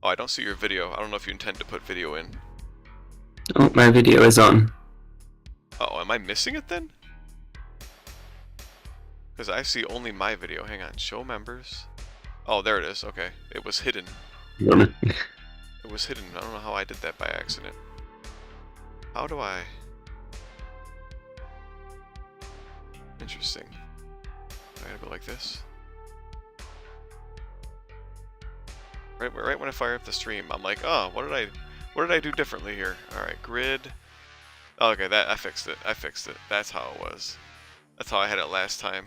Oh, I don't see your video. I don't know if you intend to put video in. Oh, my video is on. Oh, am I missing it then? Because I see only my video. Hang on. Show members. Oh, there it is. Okay. It was hidden. It was hidden. I don't know how I did that by accident. How do I... Interesting. I gotta go like this. Right when I fire up the stream, I'm like, oh, what did I do differently here? All right, grid. Oh, okay, I fixed it. That's how it was. That's how I had it last time.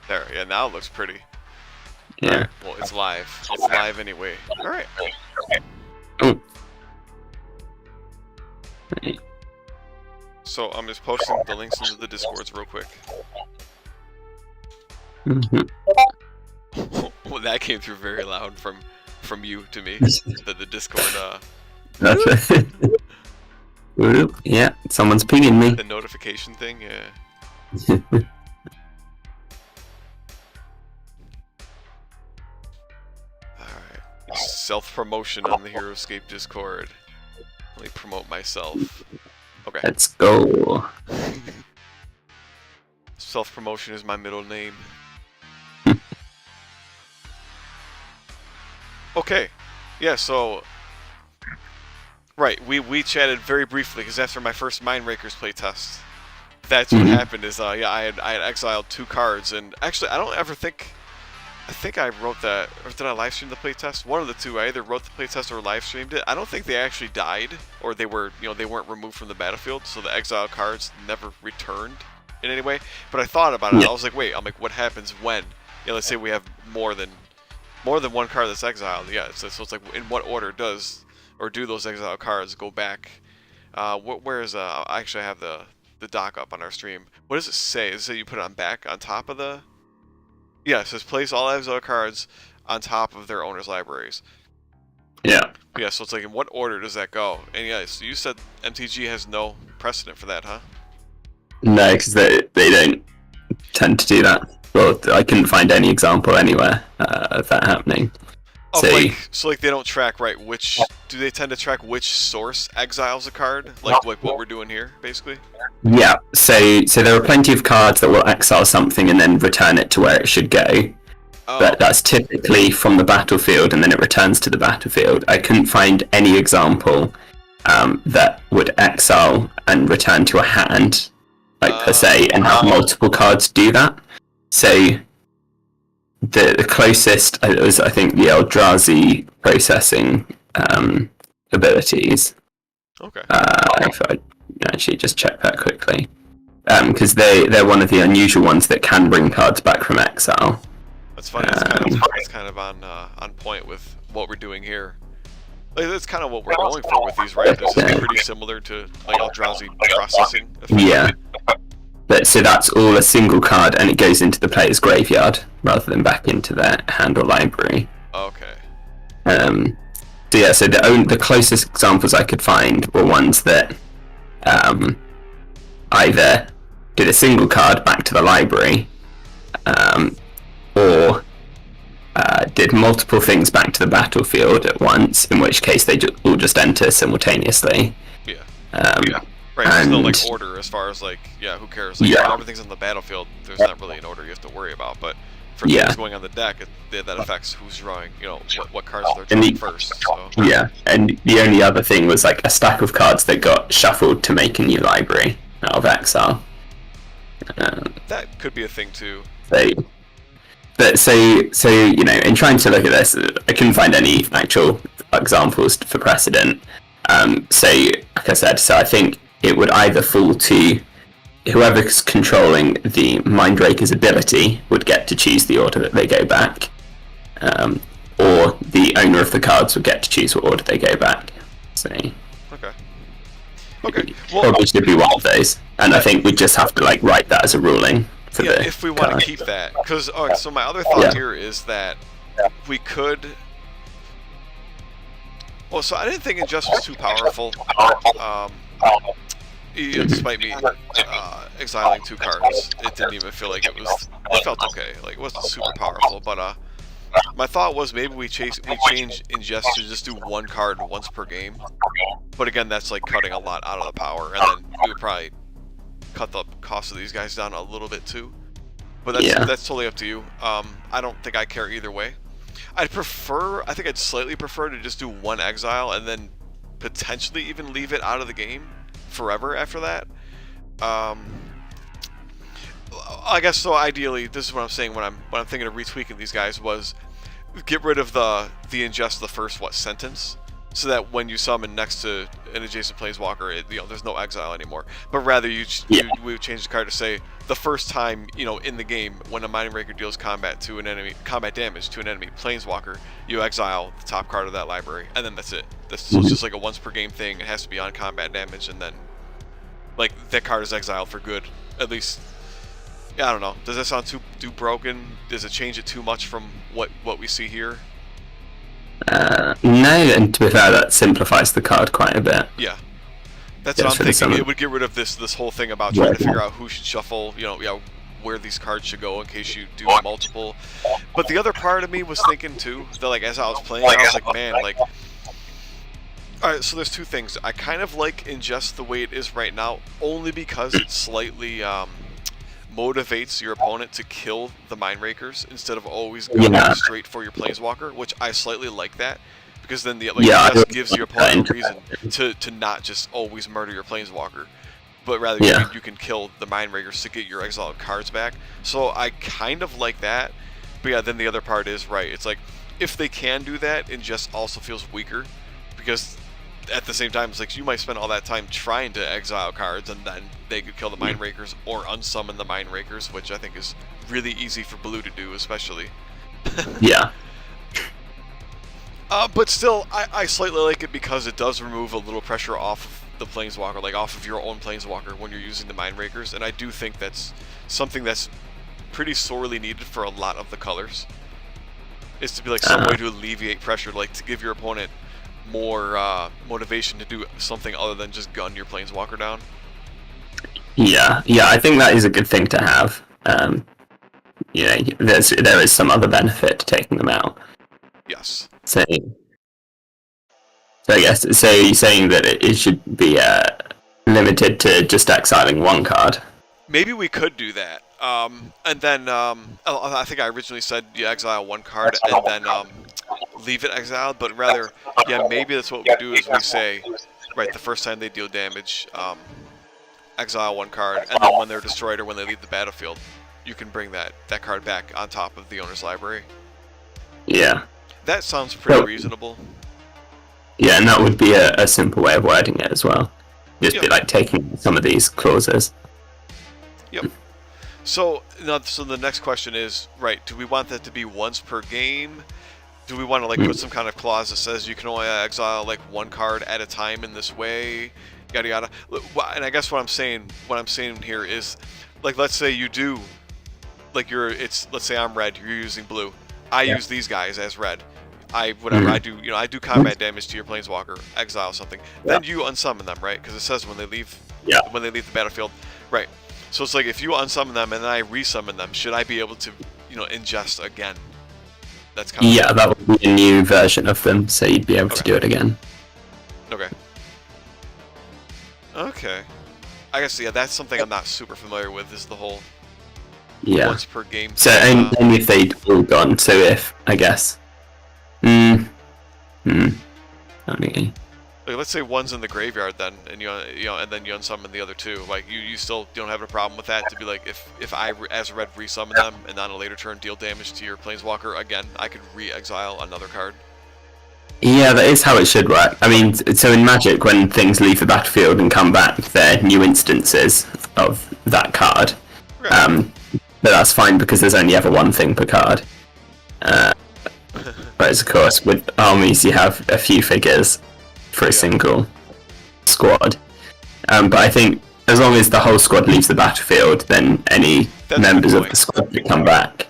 There, yeah, now it looks pretty. Yeah. Right, well, it's live. It's live anyway. All right. Oh. So I'm just posting the links into the Discords real quick. Well, that came through very loud from you to me. The Discord. That's it. Yeah, someone's pinging me. The notification thing. Yeah. Alright. Self-promotion on the HeroScape Discord. Let me promote myself. Okay. Let's go. Self-promotion is my middle name. Okay. Yeah, so... Right, we chatted very briefly, because after my first Mindrakers playtest, that's what happened is, yeah, I had exiled 2 cards, and actually, I don't ever think... I think I wrote that, or did I live stream the playtest? One of the two. I either wrote the playtest or live streamed it. I don't think they actually died, or they were, they weren't removed from the battlefield, so the exile cards never returned in any way. But I thought about it. I was like, wait, what happens when? Let's say we have more than one card that's exiled. Yeah, so it's like, in what order do those exile cards go back? Where is I actually have the doc up on our stream. What does it say? Does it say you put it on top of the? Yeah, it says place all exile cards on top of their owner's libraries. Yeah. Yeah, so it's like, in what order does that go? And yeah, so you said MTG has no precedent for that, huh? No, because they don't tend to do that. Well, I couldn't find any example anywhere of that happening. Oh, so they don't track, right, do they tend to track which source exiles a card? Like what we're doing here, basically? Yeah, so there are plenty of cards that will exile something and then return it to where it should go. Oh. But that's typically from the battlefield and then it returns to the battlefield. I couldn't find any example that would exile and return to a hand, per se, and have multiple cards do that. So the closest was, I think, the Eldrazi processing abilities. Okay. If I actually just check that quickly, because they're one of the unusual ones that can bring cards back from exile. That's funny. It's kind of on point with what we're doing here. That's kind of what we're going for with these, right? This is pretty similar to Eldrazi processing. Yeah. But so that's all a single card, and it goes into the player's graveyard rather than back into their hand or library. Okay. So yeah, so the closest examples I could find were ones that either did a single card back to the library, or did multiple things back to the battlefield at once, in which case they all just enter simultaneously. Yeah. Right, there's no order as far as who cares? When everything's on the battlefield, there's not really an order you have to worry about, but for things going on the deck, that affects who's drawing, what cards they're drawing first. So. Yeah, and the only other thing was a stack of cards that got shuffled to make a new library out of exile. That could be a thing too. So in trying to look at this, I couldn't find any actual examples for precedent. Like I said, so I think it would either fall to whoever's controlling the Mindraker's ability would get to choose the order that they go back, or the owner of the cards would get to choose what order they go back. So okay. Well, probably should be one of those, and I think we just have to write that as a ruling for if we want to keep that, because so my other thought here is that we could. Well, so I didn't think Ingest was too powerful. Um, Despite me exiling 2 cards, it didn't even feel like it was. It felt okay. Like it wasn't super powerful, but my thought was maybe we change Ingest to just do 1 card once per game. But again, that's like cutting a lot out of the power, and then we would probably cut the cost of these guys down a little bit too. But that's totally up to you. I don't think I care either way. I think I'd slightly prefer to just do 1 exile and then potentially even leave it out of the game forever after that. I guess so. Ideally, this is what I'm saying when I'm thinking of retweaking these guys was get rid of the ingest the first sentence, so that when you summon next to an adjacent planeswalker, there's no exile anymore. But rather we would change the card to say the first time in the game when a Mind Raker deals combat damage to an enemy planeswalker, you exile the top card of that library, and then that's it. So it's just like a once per game thing. It has to be on combat damage, and then like that card is exiled for good. At least, I don't know. Does that sound too broken? Does it change it too much from what we see here? No, and to be fair, that simplifies the card quite a bit. Yeah, that's what I'm thinking. It would get rid of this whole thing about trying to figure out who should shuffle, where these cards should go in case you do multiple. But the other part of me was thinking too that like as I was playing, I was like, man, like, all right. So there's 2 things. I kind of like Ingest the way it is right now, only because it slightly motivates your opponent to kill the Mind Rakers instead of always going straight for your Planeswalker, which I slightly like that, because then it just gives your opponent a reason to not just always murder your Planeswalker, but rather you can kill the Mind Rakers to get your exiled cards back. So I kind of like that, but yeah, then the other part is, right, it's like, if they can do that, Ingest also feels weaker, because at the same time, it's like you might spend all that time trying to exile cards, and then they could kill the Mind Rakers or unsummon the Mind Rakers, which I think is really easy for blue to do, especially. Yeah. But still, I slightly like it because it does remove a little pressure off of the Planeswalker, like off of your own Planeswalker when you're using the Mind Rakers, and I do think that's something that's pretty sorely needed for a lot of the colors, is to be like some way to alleviate pressure, like to give your opponent more motivation to do something other than just gun your Planeswalker down. Yeah, I think that is a good thing to have. There is some other benefit to taking them out. Yes. So I guess you're saying that it should be limited to just exiling 1 card. Maybe we could do that. And then I think I originally said you exile 1 card and then leave it exiled, but rather, maybe that's what we do is we say, right, the first time they deal damage, exile 1 card, and then when they're destroyed or when they leave the battlefield, you can bring that card back on top of the owner's library. Yeah. That sounds pretty reasonable. Yeah, and that would be a simple way of wording it as well. Just be like taking some of these clauses. Yep. So the next question is, right, do we want that to be once per game? Do we want to like put some kind of clause that says you can only exile like 1 card at a time in this way, yada yada? And I guess what I'm saying here is, like, let's say you do, like let's say I'm red, you're using blue. I use these guys as red. I do combat damage to your Planeswalker, exile something. Then you unsummon them, right? Because it says when they leave the battlefield, right? So it's like if you unsummon them and then I resummon them, should I be able to, ingest again? That's kind of that would be a new version of them, so you'd be able to do it again. Okay. Okay. I guess that's something I'm not super familiar with. Is the whole once per game. So only if they'd all gone. So if I guess. Okay. Like, let's say 1's in the graveyard, then, and and then you unsummon the other 2. Like, you still don't have a problem with that. To be like, if I as a red resummon them, and on a later turn deal damage to your Planeswalker again, I could re-exile another card. Yeah, that is how it should work. I mean, so in Magic, when things leave the battlefield and come back, they're new instances of that card. Right. But that's fine because there's only ever 1 thing per card. Whereas, of course, with armies, you have a few figures for a single squad. But I think as long as the whole squad leaves the battlefield, then any members of the squad that come back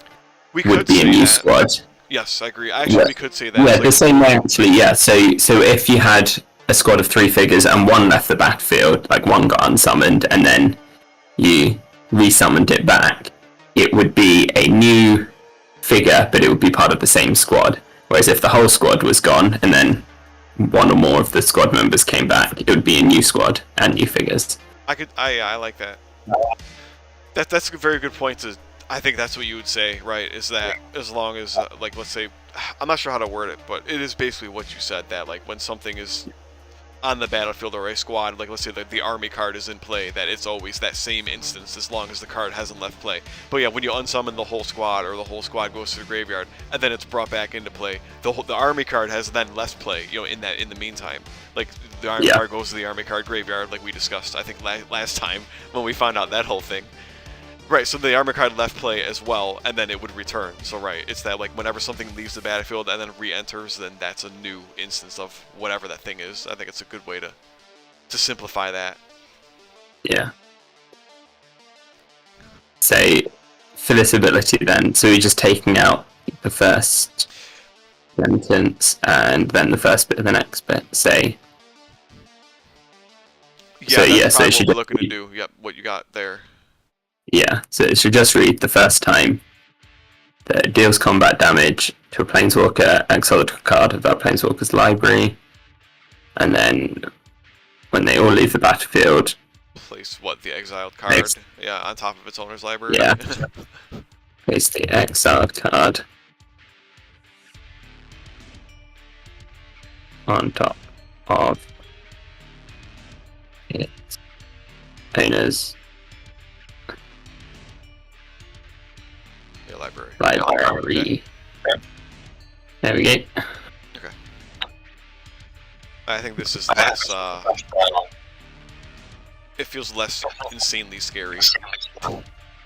would be a new squad. Yes, I agree. Actually, Yeah, we could say that. yeah, It's the like, same way actually. Yeah, so if you had a squad of 3 figures and one left the battlefield, like one got unsummoned, and then you resummoned it back, it would be a new figure, but it would be part of the same squad. Whereas if the whole squad was gone and then one or more of the squad members came back, it would be a new squad and new figures. I like that. That's a very good point. I think that's what you would say, right? Is that as long as, like, let's say, I'm not sure how to word it, but it is basically what you said, that, like, when something is on the battlefield or a squad, like, let's say the army card is in play, that it's always that same instance as long as the card hasn't left play. But yeah, when you unsummon the whole squad, or the whole squad goes to the graveyard, and then it's brought back into play, the army card has then left play, in the meantime. Like, the army card goes to the army card graveyard, like we discussed, I think, last time, when we found out that whole thing. Right, so the armor card left play as well, and then it would return. So right, it's that, like, whenever something leaves the battlefield and then re-enters, then that's a new instance of whatever that thing is. I think it's a good way to simplify that. Yeah. So for this ability then, so we're just taking out the first sentence and then the first bit of the next bit, say. Yeah, so, that's yeah, probably so what we're looking to do. Yep, what you got there. Yeah, so it should just read the first time that it deals combat damage to a Planeswalker, exile a card of that Planeswalker's library, and then when they all leave the battlefield, place the exiled card? Yeah, on top of its owner's library. Yeah. Place the exiled card on top of its owner's library. library. Okay. There we go. Okay. I think this is less, it feels less insanely scary.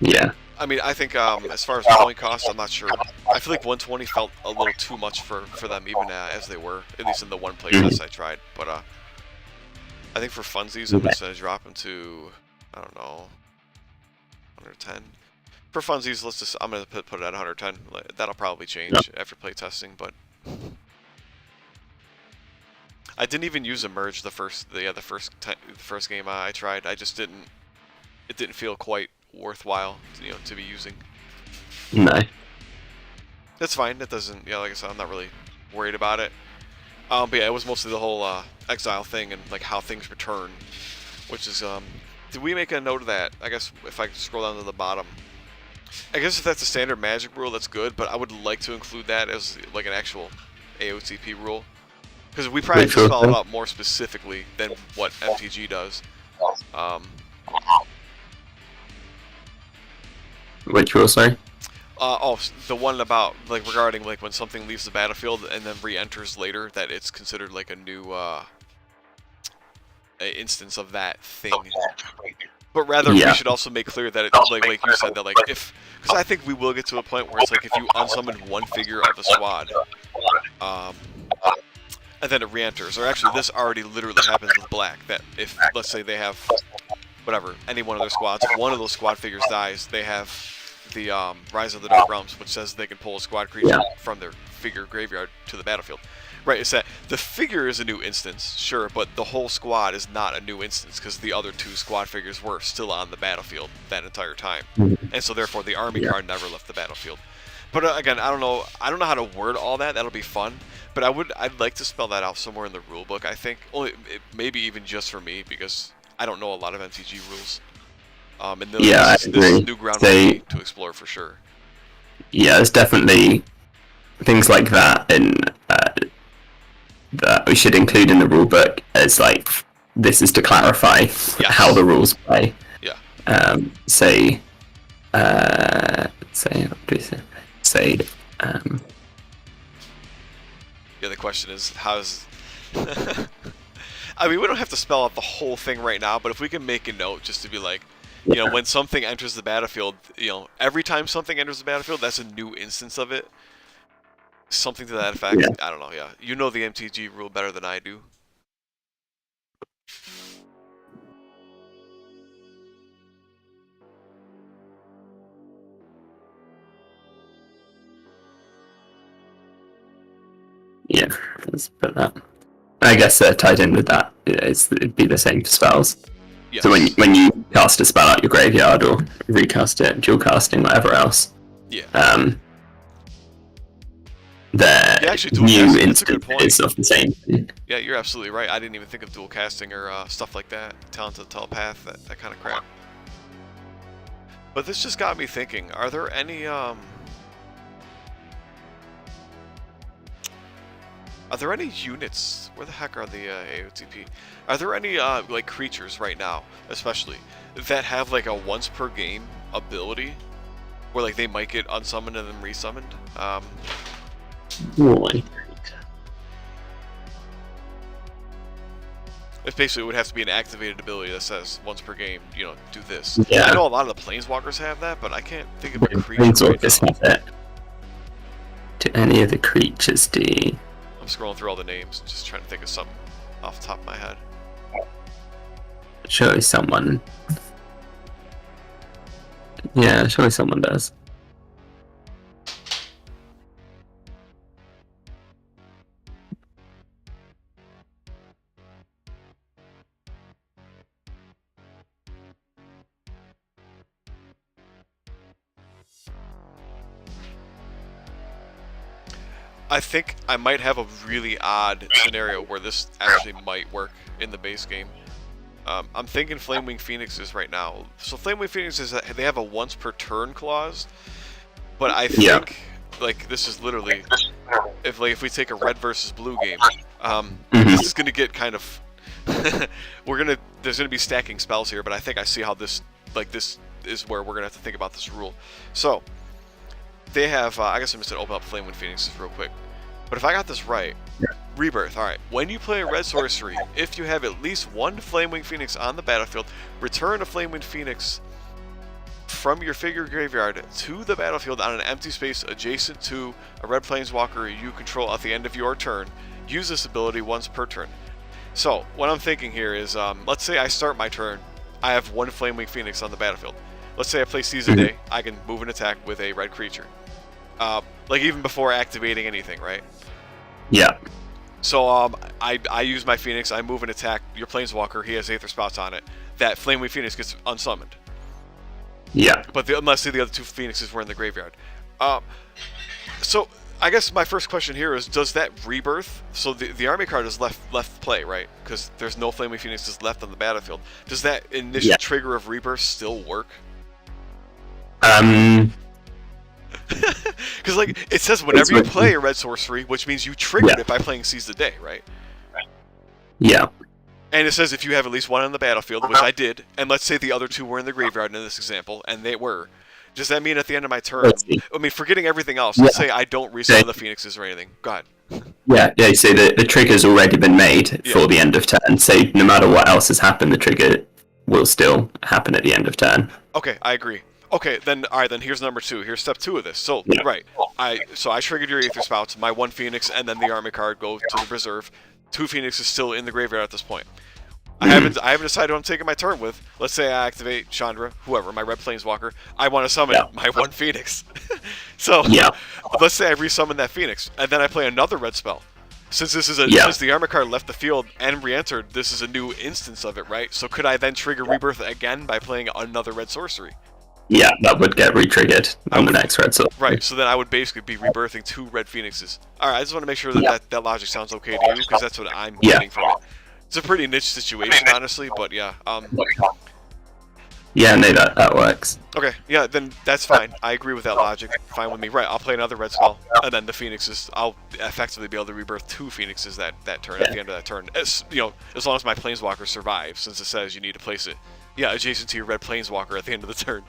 Yeah. I mean, I think as far as point cost, I'm not sure. I feel like 120 felt a little too much for them, even as they were, at least in the one playtest I tried. But I think for funsies, I'm just going to drop them to, I don't know, 110. For funsies, I'm going to put it at 110. That'll probably change after playtesting, but I didn't even use a merge the first game I tried. I just didn't. It didn't feel quite worthwhile, to be using. No. That's fine. That doesn't. Yeah, like I said, I'm not really worried about it. But yeah, it was mostly the whole exile thing and like how things return, which is Did we make a note of that? I guess if I scroll down to the bottom. I guess if that's a standard Magic rule, that's good. But I would like to include that as like an actual AOTP rule. Because we probably just spell it out more specifically than what MTG does. Which rule, sorry? The one about, like, regarding, like, when something leaves the battlefield and then re-enters later, that it's considered, like, a new, instance of that thing. But rather, we should also make clear that it's, like you said, that, like, because I think we will get to a point where it's, like, if you unsummon one figure of a squad, and then it re-enters, or actually, this already literally happens with Black, that if, let's say they have, whatever, any one of their squads, if one of those squad figures dies, they have the Rise of the Dark Realms, which says they can pull a squad creature from their figure graveyard to the battlefield. Right, it's that the figure is a new instance, sure, but the whole squad is not a new instance, because the other two squad figures were still on the battlefield that entire time. And so therefore the army card never left the battlefield. But again, I don't know how to word all that. That'll be fun. But I'd like to spell that out somewhere in the rulebook, I think. Maybe even just for me, because I don't know a lot of MTG rules. And this is new ground for me to explore for sure. Yeah, there's definitely things like that that we should include in the rulebook as, like, this is to clarify how the rules play. Yeah. Yeah, the question is, how's... I mean, we don't have to spell out the whole thing right now, but if we can make a note just to be like, when something enters the battlefield, every time something enters the battlefield, that's a new instance of it. Something to that effect. I don't know, yeah. You know the MTG rule better than I do. let's put that. I guess tied in with that, it'd be the same for spells. Yes. So when you cast a spell out your graveyard or recast it, dual casting, whatever else, yeah. The new instances of the same thing. Yeah, you're absolutely right. I didn't even think of dual casting or stuff like that. Talented Telepath, that kind of crap. But this just got me thinking, are there any units? Where the heck are the AOTP? Are there any like creatures right now, especially, that have like a once per game ability, where like they might get unsummoned and then resummoned? It basically would have to be an activated ability that says once per game, you know, do this. Yeah. I know a lot of the Planeswalkers have that, but I can't think of a creature. Planeswalkers have it. Do any of the creatures do? I'm scrolling through all the names, just trying to think of something off the top of my head. Surely someone. Yeah, surely someone does. I think I might have a really odd scenario where this actually might work in the base game. I'm thinking Flamewing Phoenixes right now. So Flamewing Phoenixes, they have a once per turn clause, but I think like this is literally if we take a red versus blue game, this is gonna get kind of there's gonna be stacking spells here, but I think I see how this is where we're gonna have to think about this rule. So they have I guess I'm just gonna open up Flamewing Phoenixes real quick. But if I got this right, Rebirth, alright, when you play a red sorcery, if you have at least one Flamewing Phoenix on the battlefield, return a Flamewing Phoenix from your figure graveyard to the battlefield on an empty space adjacent to a red Planeswalker you control at the end of your turn. Use this ability once per turn. So, what I'm thinking here is, let's say I start my turn, I have one Flamewing Phoenix on the battlefield. Let's say I play Seize the Day, I can move and attack with a red creature. Like even before activating anything, right? Yeah. So I use my Phoenix, I move and attack your Planeswalker, he has Aether Spots on it. That Flamewing Phoenix gets unsummoned. Yeah. But unless the other two Phoenixes were in the graveyard. So I guess my first question here is, does that rebirth, so the army card is left play, right? Because there's no Flamewing Phoenixes left on the battlefield. Does that initial trigger of rebirth still work? Because like it says whenever you play a red sorcery, which means you triggered it by playing Seize the Day, right? Yeah. And it says if you have at least one on the battlefield, which I did, and let's say the other two were in the graveyard in this example, and they were, does that mean at the end of my turn, I mean, forgetting everything else, let's say I don't resummon the Phoenixes or anything. Go ahead. Yeah, so the trigger's already been made for the end of turn, so no matter what else has happened, the trigger will still happen at the end of turn. Okay, I agree. Okay, then all right. Then here's number two. Here's step two of this. So right, I triggered your Aether Spouts. My one Phoenix and then the army card go to the reserve. Two Phoenixes still in the graveyard at this point. I haven't decided who I'm taking my turn with. Let's say I activate Chandra, whoever, my red Planeswalker. I want to summon my one Phoenix. So let's say I resummon that Phoenix, and then I play another red spell. Since this is since the armor card left the field and re-entered, this is a new instance of it, right? So could I then trigger Rebirth again by playing another red sorcery? Yeah, that would get re-triggered on the next red sorcery. Right, so then I would basically be rebirthing two red Phoenixes. Alright, I just want to make sure that logic sounds okay to you, because that's what I'm getting from it. It's a pretty niche situation, honestly, but yeah. Yeah, no, that works. Okay, yeah, then that's fine. I agree with that logic. Fine with me. Right, I'll play another red spell, and then the Phoenixes, I'll effectively be able to rebirth two Phoenixes that turn, at the end of that turn. As long as my Planeswalker survives, since it says you need to place it, adjacent to your red Planeswalker at the end of the turn.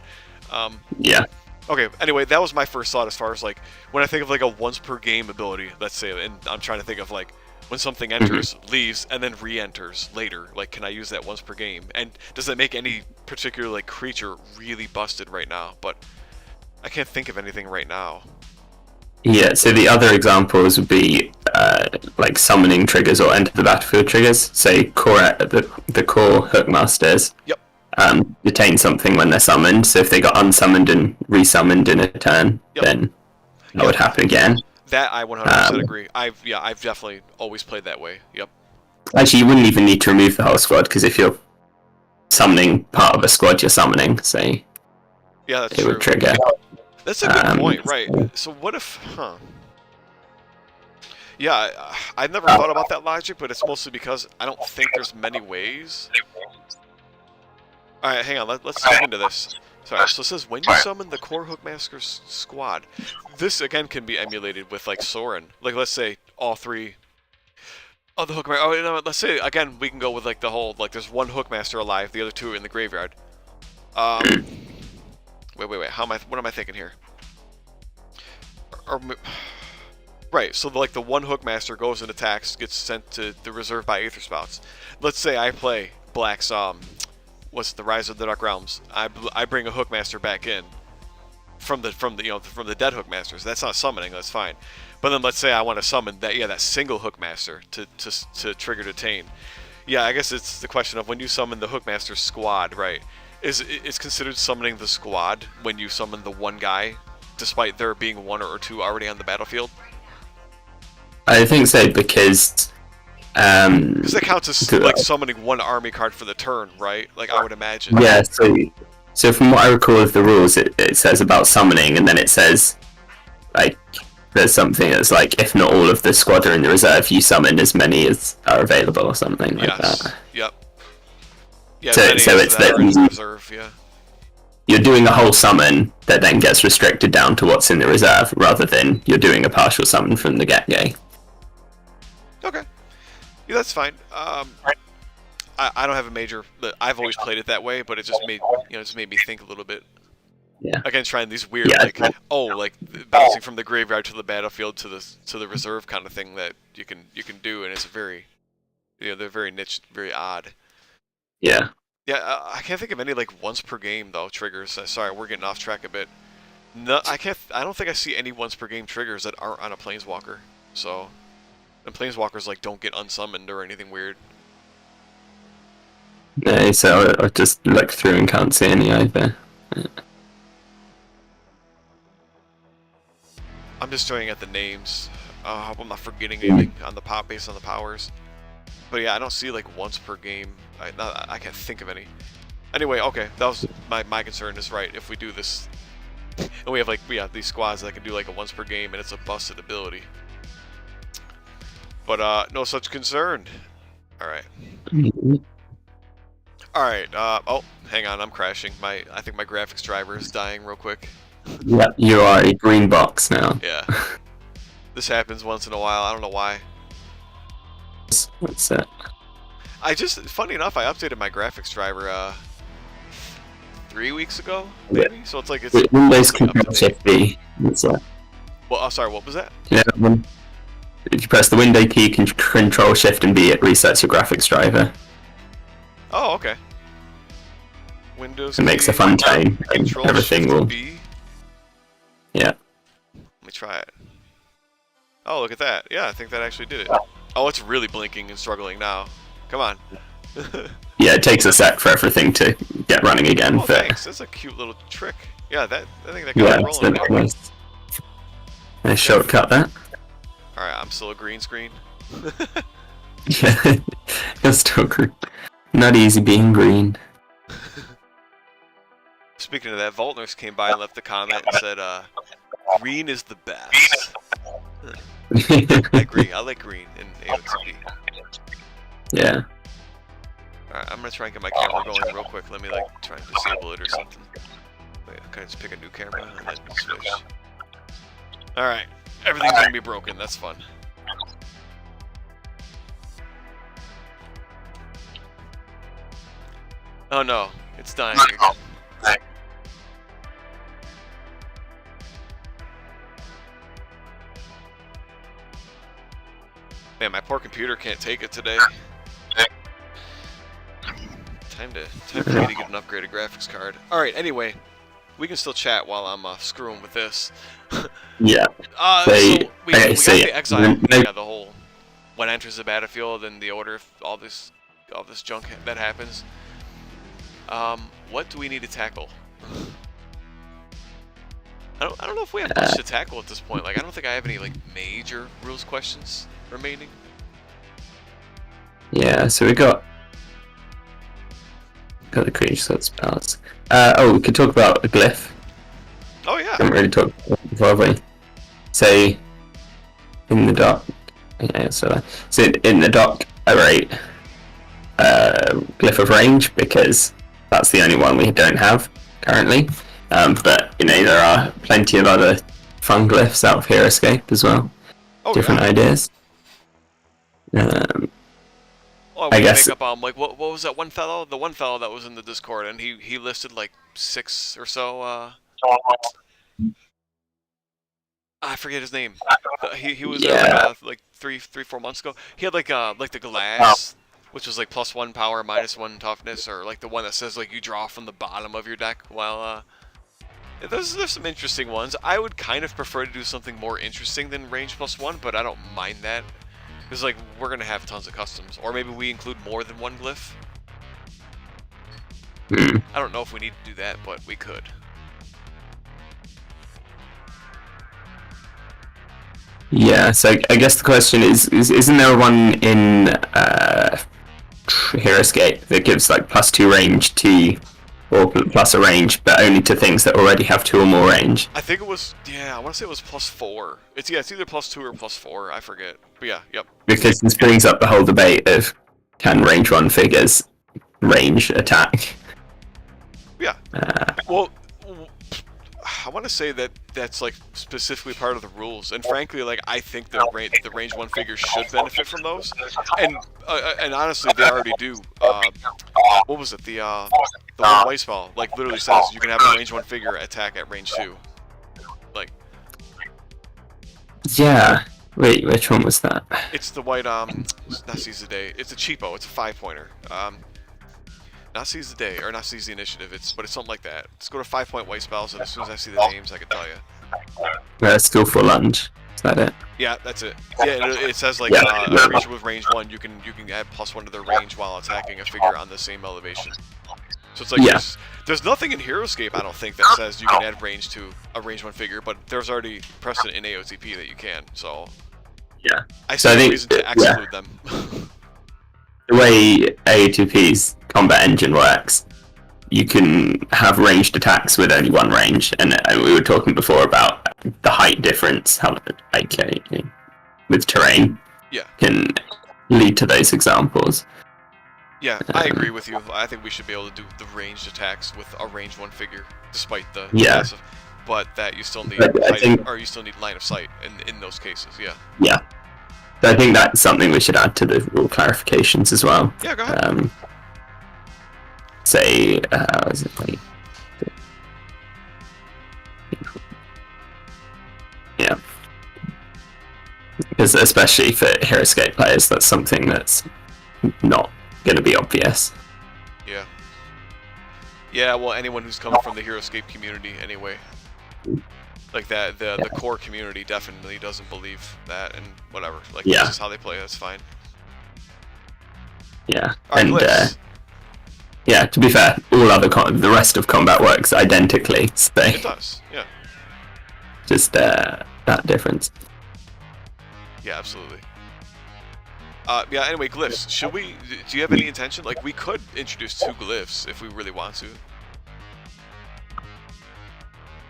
Okay, anyway, that was my first thought as far as, like, when I think of, like, a once-per-game ability, let's say, and I'm trying to think of, like, when something enters, leaves, and then re-enters later. Like, can I use that once per game? And does that make any particular, like, creature really busted right now? But I can't think of anything right now. Yeah, so the other examples would be, like, summoning triggers or enter the battlefield triggers. Say, the core Hookmasters. Yep. Detain something when they're summoned. So if they got unsummoned and resummoned in a turn, then that would happen again. That I 100% agree. I've definitely always played that way. Yep. Actually, you wouldn't even need to remove the whole squad, because if you're summoning part of a squad, you're summoning, so yeah, that's it true. would trigger. That's a good point, right? So what if, Yeah, I've never thought about that logic, but it's mostly because I don't think there's many ways. Alright, hang on, let's dig into this. Sorry, so it says, when you summon the core Hookmaster's squad, this again can be emulated with, like, Sorin. Like, let's say all 3 of the Hookmaster. Oh, no, let's say, again, we can go with, like, the whole, like, there's 1 Hookmaster alive, the other 2 are in the graveyard. Wait, what am I thinking here? Right, so like the 1 Hookmaster goes and attacks, gets sent to the reserve by Aether Spouts. Let's say I play Black's, what's the Rise of the Dark Realms? I bring a Hookmaster back in from the dead Hookmasters. That's not summoning, that's fine. But then let's say I want to summon that single Hookmaster to trigger Detain. Yeah, I guess it's the question of when you summon the Hookmaster squad, right? It's considered summoning the squad when you summon the 1 guy, despite there being 1 or 2 already on the battlefield? I think so, because that counts as like summoning 1 army card for the turn, right? Like, I would imagine. Yeah, so from what I recall of the rules, it says about summoning, and then it says, like, there's something that's like, if not all of the squad are in the reserve, you summon as many as are available, or something like that. Yep. Yeah, so it's that reserve, yeah. You're doing a whole summon that then gets restricted down to what's in the reserve, rather than you're doing a partial summon from the get-go. Okay. Yeah, that's fine. I don't have a major. I've always played it that way, but it just made me think a little bit. Yeah. Again, trying these weird like bouncing from the graveyard to the battlefield to the reserve kind of thing that you can do, and it's very, they're very niche, very odd. Yeah. Yeah, I can't think of any like once per game though triggers. Sorry, we're getting off track a bit. No, I don't think I see any once per game triggers that aren't on a Planeswalker. So, and Planeswalkers like don't get unsummoned or anything weird. Yeah, so I just looked through and can't see any either. I'm just staring at the names. I hope I'm not forgetting anything on the based on the powers. But yeah, I don't see like once per game. I can't think of any. Anyway, okay, that was my concern is right. If we do this, and we have these squads that can do like a once per game, and it's a busted ability. But no such concern. All right. All right. Oh, hang on, I'm crashing. I think my graphics driver is dying real quick. Yeah, you are a green box now. Yeah. This happens once in a while. I don't know why. What's that? Funny enough, I updated my graphics driver 3 weeks ago, maybe. Yeah. So it's like it's Windows Control Shift B. What's that? Well, oh, sorry, what was that? Yeah, if you press the Window key, Control Shift and B, it resets your graphics driver. Oh, okay. Windows. It makes a fun tone. Everything will. B. Yeah. Let me try it. Oh, look at that. Yeah, I think that actually did it. Oh, it's really blinking and struggling now. Come on. Yeah, it takes a sec for everything to get running again. Oh, thanks. That's a cute little trick. Yeah, I think that got rolling. Nice shortcut, that. Alright, I'm still a green screen. Yeah, you're still green. Not easy being green. Speaking of that, Voltners came by and left a comment and said, green is the best. I agree. I like green in AOTP. Yeah. Alright, I'm gonna try and get my camera going real quick. Let me try and disable it or something. Wait, can I just pick a new camera and then switch? Alright, everything's gonna be broken. That's fun. Oh no, it's dying again. Man, my poor computer can't take it today. Time for me to get an upgraded graphics card. Alright, anyway, we can still chat while I'm screwing with this. Yeah. So we got the exile. Yeah, the whole when enters the battlefield and the order of all this junk that happens. What do we need to tackle? I don't know if we have much to tackle at this point. Like, I don't think I have any like major rules questions remaining. Yeah, so we got the creature sort spells. We could talk about a glyph. Oh yeah. Haven't really talked about it before, have we? Say in the dock. Yeah, so in the dock, I rate glyph of range because that's the only one we don't have currently. But there are plenty of other fun glyphs out of Heroescape as well. Oh, Different ideas. Well, we can make up like what was that one fellow? The one fellow that was in the Discord, and he listed like 6 or so. I forget his name. He was there like 4 months ago. He had like the glass, which was like +1 power, -1 toughness, or like the one that says like you draw from the bottom of your deck. While there's some interesting ones. I would kind of prefer to do something more interesting than range +1, but I don't mind that. Because like we're gonna have tons of customs, or maybe we include more than one glyph. I don't know if we need to do that, but we could. Yeah, so I guess the question is isn't there one in Heroescape that gives like +2 range to, or plus a range, but only to things that already have 2 or more range? I think it was, I want to say it was +4. It's either +2 or +4. I forget. But yeah, yep. Because this brings up the whole debate of can range 1 figures range attack? Yeah. Well, I want to say that that's like specifically part of the rules, and frankly, like I think the range 1 figures should benefit from those, and honestly, they already do. What was it? The one white spell like literally says you can have a range 1 figure attack at range 2. Like. Yeah. Wait, which one was that? It's the white not seize the day. It's a cheapo. It's a 5-pointer. Not seize the day or not seize the initiative. But it's something like that. Let's go to 5-point white spells, and as soon as I see the names, I can tell you. Skillful lunge. Is that it? Yeah, that's it. Yeah, it says like a creature with range 1, you can add +1 to their range while attacking a figure on the same elevation. So it's like there's nothing in Heroescape, I don't think, that says you can add range to a range 1 figure, but there's already precedent in AOTP that you can. So I see no reason to exclude them. The way AOTP's combat engine works, you can have ranged attacks with only 1 range, and we were talking before about the height difference, how with terrain can lead to those examples. Yeah, I agree with you. I think we should be able to do the ranged attacks with a range 1 figure, despite the passive. But that you still need you still need line of sight in those cases. Yeah. So I think that's something we should add to the rule clarifications as well. Yeah, go ahead. Say, is it like... Yeah. Because especially for Heroescape players, that's something that's not going to be obvious. Yeah. Yeah, well, anyone who's coming from the Heroescape community anyway. Like that, the core community definitely doesn't believe that, and whatever. Like this is how they play. That's fine. Yeah, right, and to be fair, all other the rest of combat works identically. So it does. Yeah. Just that difference. Yeah, absolutely. Anyway, glyphs. Should we? Do you have any intention? Like, we could introduce 2 glyphs if we really want to.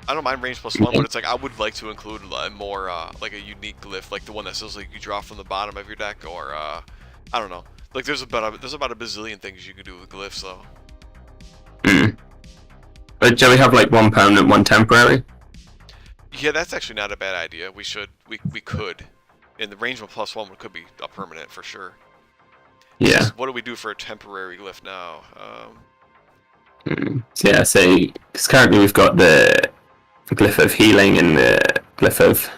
I don't mind range +1, but it's like I would like to include more like a unique glyph, like the one that says like you draw from the bottom of your deck, or I don't know. Like there's about a bazillion things you can do with glyphs, though. But do we have like 1 permanent, 1 temporary? Yeah, that's actually not a bad idea. We could. And the range +1 could be a permanent for sure. Yeah. So what do we do for a temporary glyph now? So because currently we've got the glyph of healing and the glyph of,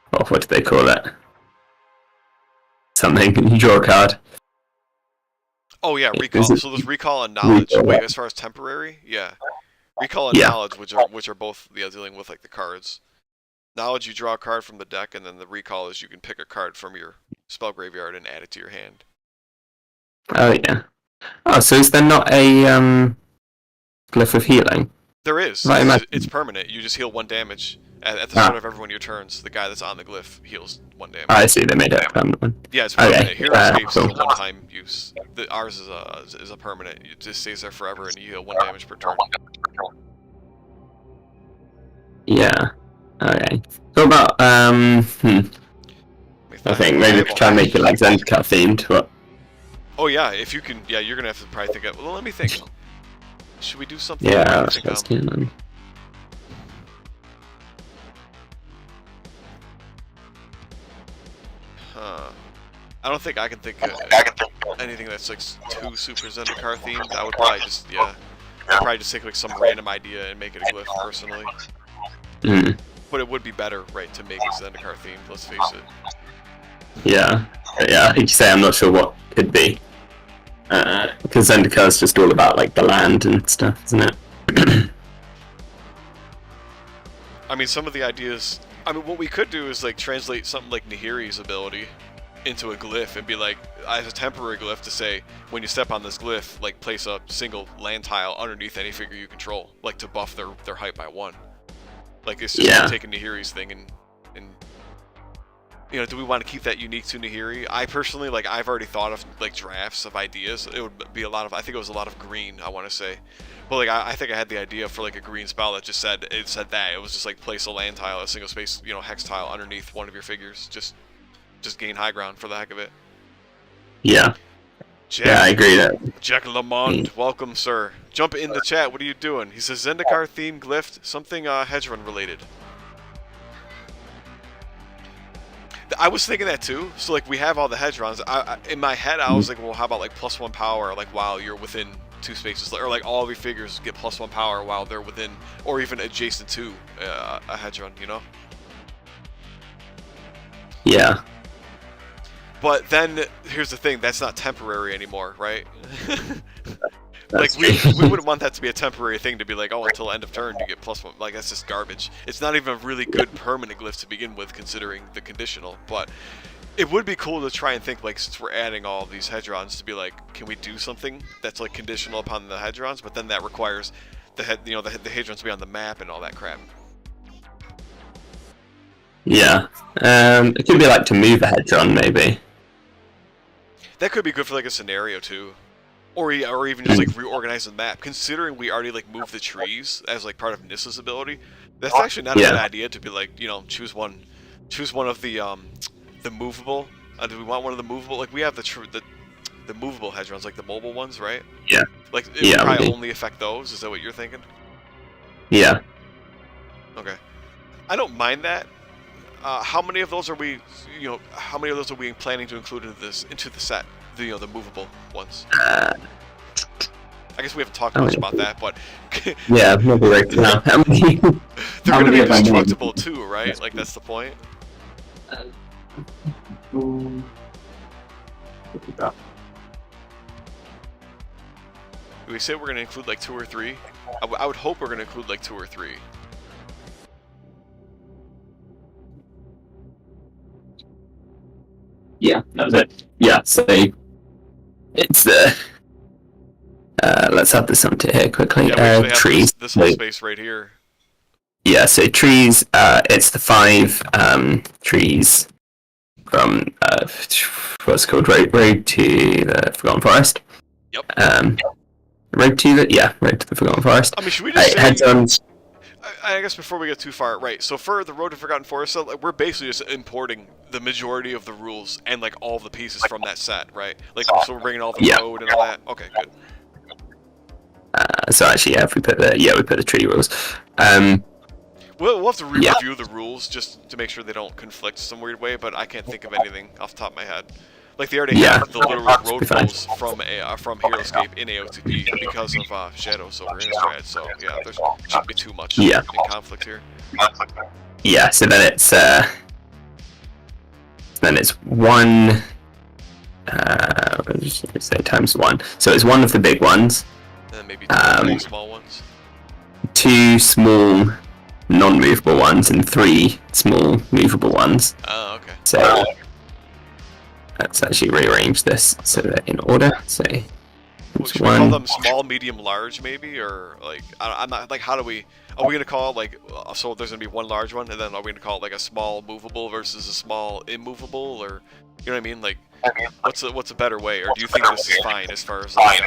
what do they call it? Something. You draw a card. Oh yeah, recall. So there's recall and knowledge. Wait, as far as temporary, recall and knowledge, which are both dealing with like the cards. Knowledge, you draw a card from the deck, and then the recall is you can pick a card from your spell graveyard and add it to your hand. Oh yeah. Oh, so is there not a glyph of healing? There is. Right, It's permanent. You just heal 1 damage at the start of every one of your turns. The guy that's on the glyph heals 1 damage. I see. They made it a permanent one. Yeah, it's permanent. Okay. Hero Escapes Cool. is a one-time use. Ours is a permanent. It just stays there forever, and you heal 1 damage per turn. Yeah. Okay. So about I think maybe we could try and make it like Zendikar themed, but. Oh yeah, if you can, yeah, you're gonna have to probably think of. Well, let me think. Should we do something? Yeah, I don't think I can think of anything that's like too super Zendikar themed. I would probably just take like some random idea and make it a glyph personally. But it would be better, right, to make it Zendikar themed. Let's face it. Yeah, like you say, I'm not sure what could be. Because Zendikar is just all about like the land and stuff, isn't it? I mean, some of the ideas. I mean, what we could do is like translate something like Nahiri's ability into a glyph and be like, as a temporary glyph, to say when you step on this glyph, like place a single land tile underneath any figure you control, like to buff their height by 1. Like it's just like taking Nahiri's thing and you know, do we want to keep that unique to Nahiri? I personally, like, I've already thought of like drafts of ideas. It would be a lot of, I think it was a lot of green, I want to say. But like I think I had the idea for like a green spell that just said that. It was just like place a land tile, a single space, you know, hex tile underneath one of your figures. Just gain high ground for the heck of it. Yeah. Jack, yeah, I agree that. Jack Lamond, welcome, sir. Jump in the chat. What are you doing? He says Zendikar themed glyph, something Hedron related. I was thinking that too. So like we have all the Hedrons. In my head, I was like, well, how about like +1 power, like while you're within 2 spaces, or like all of your figures get +1 power while they're within, or even adjacent to a Hedron, you know? Yeah. But then here's the thing: that's not temporary anymore, right? Like we wouldn't want that to be a temporary thing to be like, oh, until end of turn you get +1. Like that's just garbage. It's not even a really good permanent glyph to begin with, considering the conditional. But it would be cool to try and think, like, since we're adding all these Hedrons, to be like, can we do something that's like conditional upon the Hedrons? But then that requires the Hedrons to be on the map and all that crap. Yeah. It could be like to move a Hedron, maybe. That could be good for like a scenario too. Or even just like reorganize the map. Considering we already like moved the trees as like part of Nissa's ability, that's actually not a good idea to be like, you know, choose one of the movable. Do we want one of the movable? Like we have the movable Hedrons, like the mobile ones, right? Yeah. Like it would probably only affect those. Is that what you're thinking? Yeah. Okay. I don't mind that. How many of those are we? You know, how many of those are we planning to include into the set? The movable ones. I guess we haven't talked much about that, but yeah, maybe right now. They're going to be destructible too, right? Like that's the point. Do we say we're going to include like 2 or 3? I would hope we're going to include like 2 or 3. Yeah, that was it. Yeah, so it's let's add this onto here quickly. Yeah, we trees. This whole space right here. Yeah, so trees. It's the 5 trees from what's it called Road to the Forgotten Forest. Yep. Road to the Forgotten Forest. I mean, should we just say? I guess before we get too far, right, so for the Road to Forgotten Forest, we're basically just importing the majority of the rules and, like, all the pieces from that set, right? Like, so we're bringing all the road and all that? Okay, good. So actually, yeah, we put the tree rules. We'll have to re-review the rules just to make sure they don't conflict some weird way, but I can't think of anything off the top of my head. Like, they already have the literal road rules from HeroScape in AOTP because of Shadows over Innistrad, so yeah, there shouldn't be too much in conflict here. Yeah, so then it's 1. Just say times 1. So it's 1 of the big ones. And then maybe 2 small ones. 2 small non-movable ones and 3 small movable ones. Oh, okay. So let's actually rearrange this so they're in order. So Should we call them small, medium, large, maybe, or like I'm not like how do we? Are we gonna call it like so? There's gonna be one large one, and then are we gonna call it like a small movable versus a small immovable, or you know what I mean? Like, what's a better way, or do you think this is fine as far as like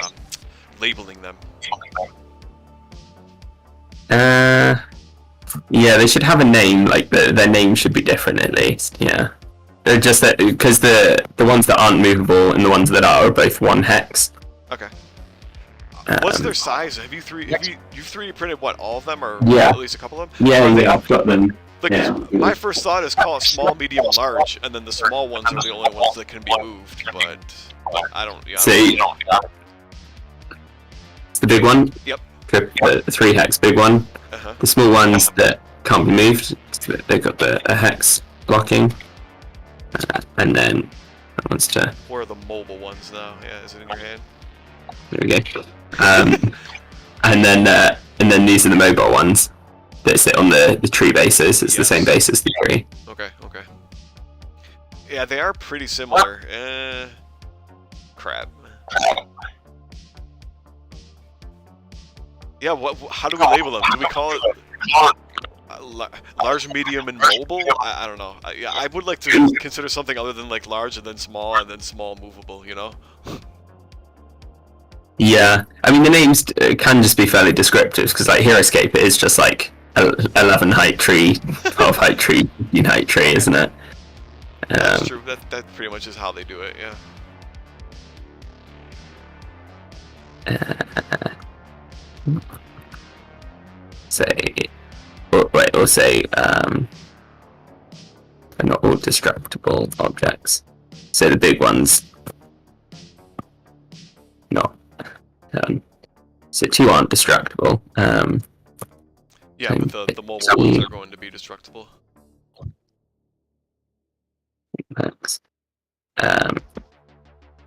labeling them? Yeah, they should have a name. Like their name should be different at least. Yeah, they're just that because the ones that aren't movable and the ones that are both 1 hex. Okay. What's their size? Have you 3D printed what, all of them, or yeah, at least a couple of them? Yeah, I've got them. Like, yeah. My first thought is call it small, medium, large, and then the small ones are the only ones that can be moved. But I don't. Yeah, see, it's the big one. Yep. The 3 hex big one. The small ones that can't be moved. They've got a hex blocking, and then that one's to. Where are the mobile ones now? Yeah, is it in your hand? There we go. And then these are the mobile ones that sit on the tree bases. It's the same base as the tree. Okay. Yeah, they are pretty similar. Crap. Yeah, how do we label them? Do we call it large, medium, and mobile? I don't know. I would like to consider something other than like large and then small movable, you know? Yeah, I mean the names can just be fairly descriptive because like Heroescape it is just like 11 height tree, 12 height tree, 15 height tree, isn't it? That's true. That pretty much is how they do it. Yeah. Or say they're not all destructible objects. So the big ones, not. So 2 aren't destructible. Yeah, but the mobile ones are going to be destructible. Max. And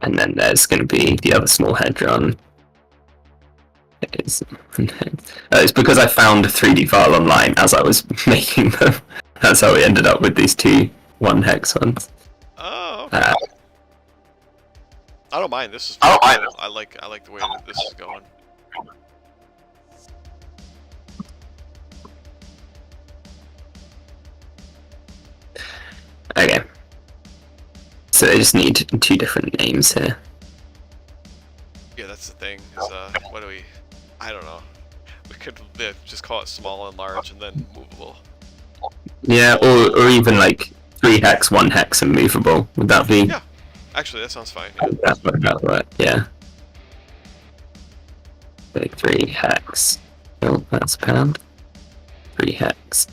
then there's going to be the other small hedron. It's because I found a 3D file online as I was making them. That's how we ended up with these 2 1 hex ones. Oh, okay. I don't mind. This is cool. I like the way that this is going. Okay. So they just need 2 different names here. Yeah, that's the thing. Is what do we? I don't know. We could just call it small and large, and then movable. Yeah, or even like 3 hex, 1 hex, and movable. Would that be? Yeah. Actually, that sounds fine. Yeah. That's right. Yeah. Big 3 hex. Oh, that's a pound. 3 hex.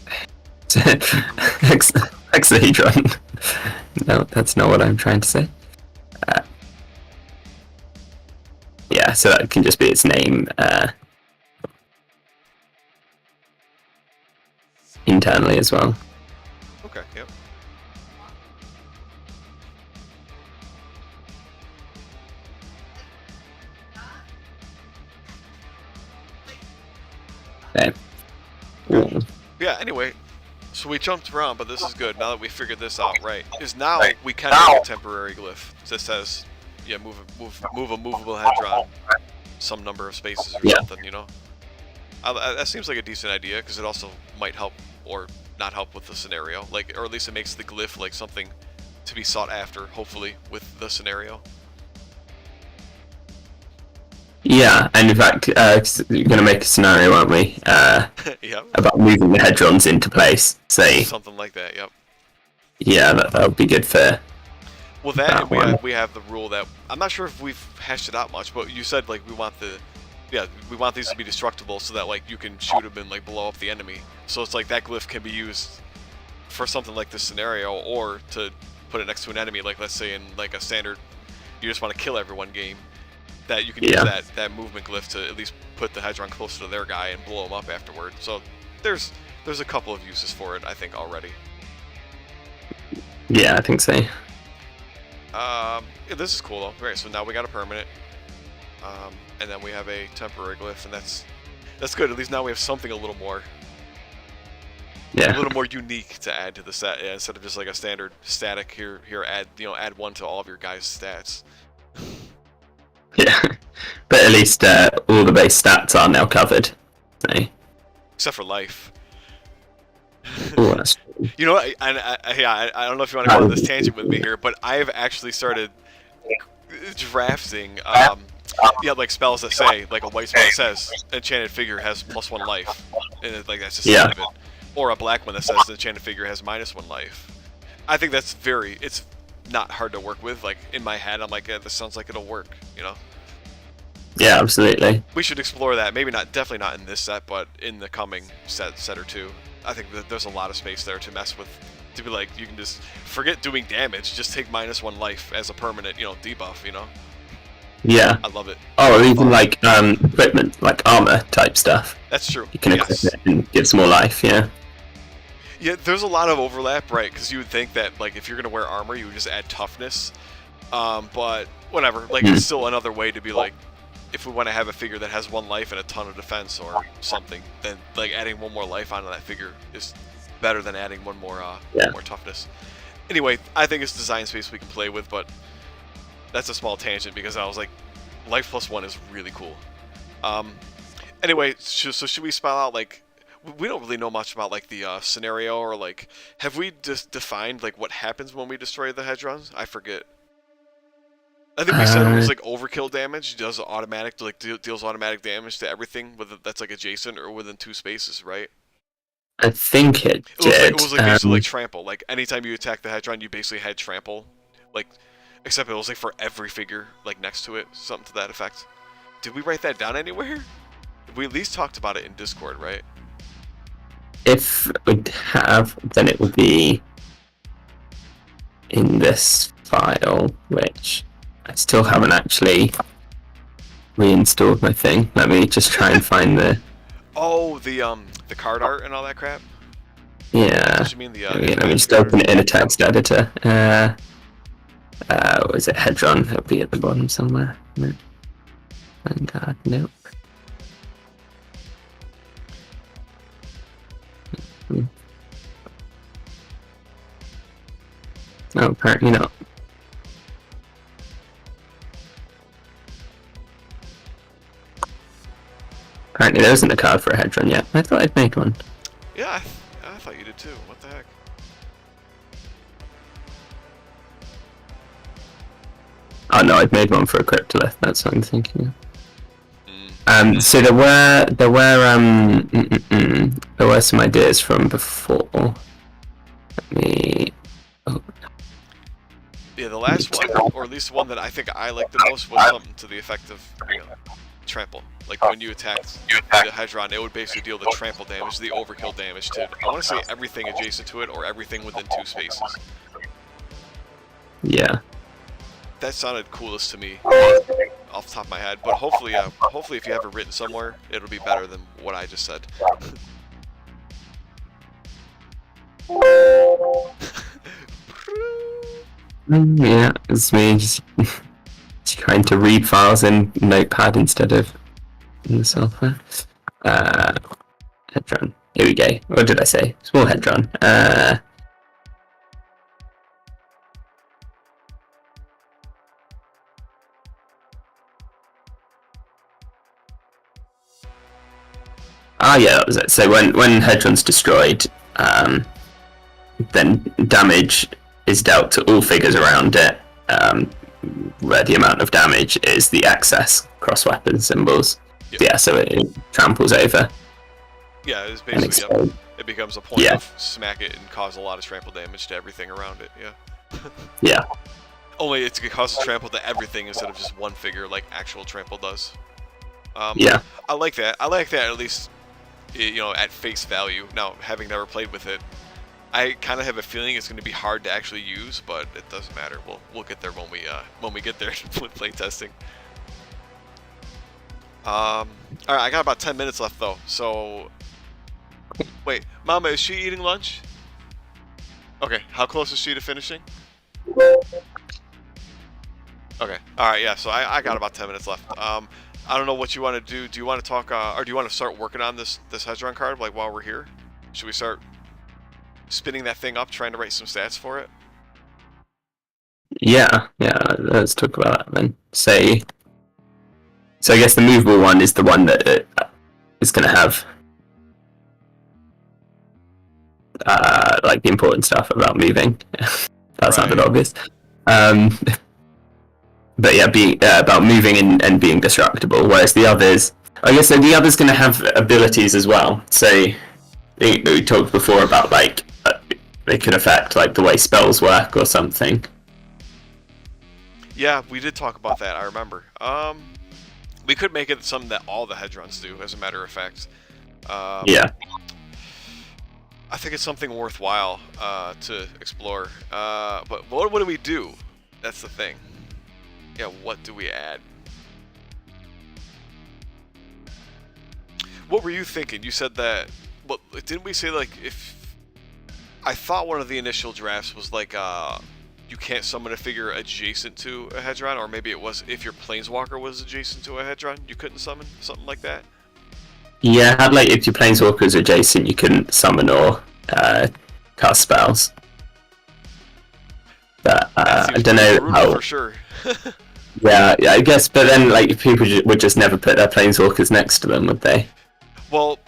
Hexahedron. No, that's not what I'm trying to say. Yeah, so that can just be its name internally as well. Okay. Yep. Okay. Ooh. Yeah. Anyway. So we jumped around, but this is good. Now that we figured this out, right? Is now we can make a temporary glyph that says, yeah, move a movable hedron some number of spaces or something, you know? That seems like a decent idea because it also might help or not help with the scenario, like, or at least it makes the glyph like something to be sought after, hopefully, with the scenario. Yeah, and in fact, we're going to make a scenario, aren't we? Yeah. About moving the hedrons into place, say. Something like that, yep. Yeah, that would be good for. Well, that and we have the rule that I'm not sure if we've hashed it out much, but you said like we want these to be destructible so that like you can shoot them and like blow up the enemy. So it's like that glyph can be used for something like this scenario, or to put it next to an enemy, like let's say in like a standard, you just want to kill everyone game. That you can use that movement glyph to at least put the hedron closer to their guy and blow him up afterward. So there's a couple of uses for it, I think, already. Yeah, I think so. Yeah, this is cool though. Right, so now we got a permanent, and then we have a temporary glyph, and that's good. At least now we have something a little more, a little more unique to add to the set, instead of just like a standard static. Here, add 1 to all of your guys' stats. Yeah. But at least all the base stats are now covered. So. Except for life. Oh, that's true. You know what? I don't know if you want to go on this tangent with me here, but I have actually started drafting, like spells that say, like a white spell that says, enchanted figure has +1 life, and like that's just Yeah. it. Or a black one that says the enchanted figure has -1 life. I think that's it's not hard to work with. Like in my head, I'm like, yeah, this sounds like it'll work, you know? Yeah, absolutely. We should explore that. Maybe not, definitely not in this set, but in the coming set or two. I think that there's a lot of space there to mess with. To be like, you can just forget doing damage, just take -1 life as a permanent, debuff, Yeah. I love it. Oh, or even like equipment, like armor type stuff. That's true. You can equip it and gives more life. Yeah. Yeah, there's a lot of overlap, right? Because you would think that, like, if you're gonna wear armor, you would just add toughness. But whatever. Like, it's still another way to be like, if we want to have a figure that has 1 life and a ton of defense or something, then like adding 1 more life onto that figure is better than adding 1 more more toughness. Anyway, I think it's design space we can play with, but that's a small tangent because I was like, life +1 is really cool. Anyway, so should we spell out, like, we don't really know much about like the scenario, or like, have we just defined like what happens when we destroy the Hedrons? I forget. I think we said it was like overkill damage, does automatic, like deals automatic damage to everything that's like adjacent or within 2 spaces, right? I think it did. It was like basically like trample. Like anytime you attack the Hedron, you basically had trample. Like, except it was like for every figure like next to it, something to that effect. Did we write that down anywhere? We at least talked about it in Discord, right? If we have, then it will be in this file, which I still haven't actually reinstalled my thing. Let me just try and find the. Oh, the card art and all that crap. Yeah. What you mean let me just open it in a text editor. Was it Hedron? It'll be at the bottom somewhere. No. Vanguard, nope. No, apparently not. Apparently there isn't a card for a Hedron yet. I thought I'd made one. Yeah, I thought you did too. What the heck? Oh no, I'd made one for a Cryptolith. That's what I'm thinking Mm. of. So there were some ideas from before. Let me. Oh. Yeah, the last one, or at least one that I think I liked the most, was something to the effect of trample. Like when you attacked the Hedron, it would basically deal the trample damage, the overkill damage to, I want to say, everything adjacent to it or everything within 2 spaces. Yeah. That sounded coolest to me off the top of my head, but hopefully if you have it written somewhere, it'll be better than what I just said. Yeah, it's me just trying to read files in Notepad instead of in the software. Hedron. Here we go. What did I say? Small Hedron. Yeah, that was it. So when Hedron's destroyed, then damage is dealt to all figures around it, where the amount of damage is the excess cross weapon symbols. Yep. Yeah, so it tramples over. Yeah, it's basically, it becomes a point of smack it and cause a lot of trample damage to everything around it, yeah. Yeah. Only it causes trample to everything instead of just one figure like actual trample does. Yeah. I like that. I like that, at least, at face value. Now, having never played with it, I kind of have a feeling it's going to be hard to actually use, but it doesn't matter. We'll get there when we get there with playtesting. All right, I got about 10 minutes left though. So, wait, Mama, is she eating lunch? Okay, how close is she to finishing? Okay, all right, yeah. So I got about 10 minutes left. I don't know what you want to do. Do you want to talk, or do you want to start working on this Hedron card like while we're here? Should we start spinning that thing up, trying to write some stats for it? Yeah. Let's talk about that then. Say, So I guess the movable one is the one that is going to have like the important stuff about moving. That sounded obvious. But yeah, being about moving and being disruptible. Whereas the others, I guess, the others going to have abilities as well. So we talked before about like they could affect like the way spells work or something. Yeah, we did talk about that. I remember. We could make it something that all the Hedrons do, as a matter of fact. Yeah. I think it's something worthwhile to explore. But what do we do? That's the thing. Yeah, what do we add? What were you thinking? You said that... Well, didn't we say, like, if... I thought one of the initial drafts was, like, you can't summon a figure adjacent to a Hedron, or maybe it was if your Planeswalker was adjacent to a Hedron, you couldn't summon, something like that? Yeah, like, if your Planeswalker is adjacent, you couldn't summon or cast spells. But, I don't know how... For sure. Yeah, I guess, but then, like, people would just never put their Planeswalkers next to them, would they? Well,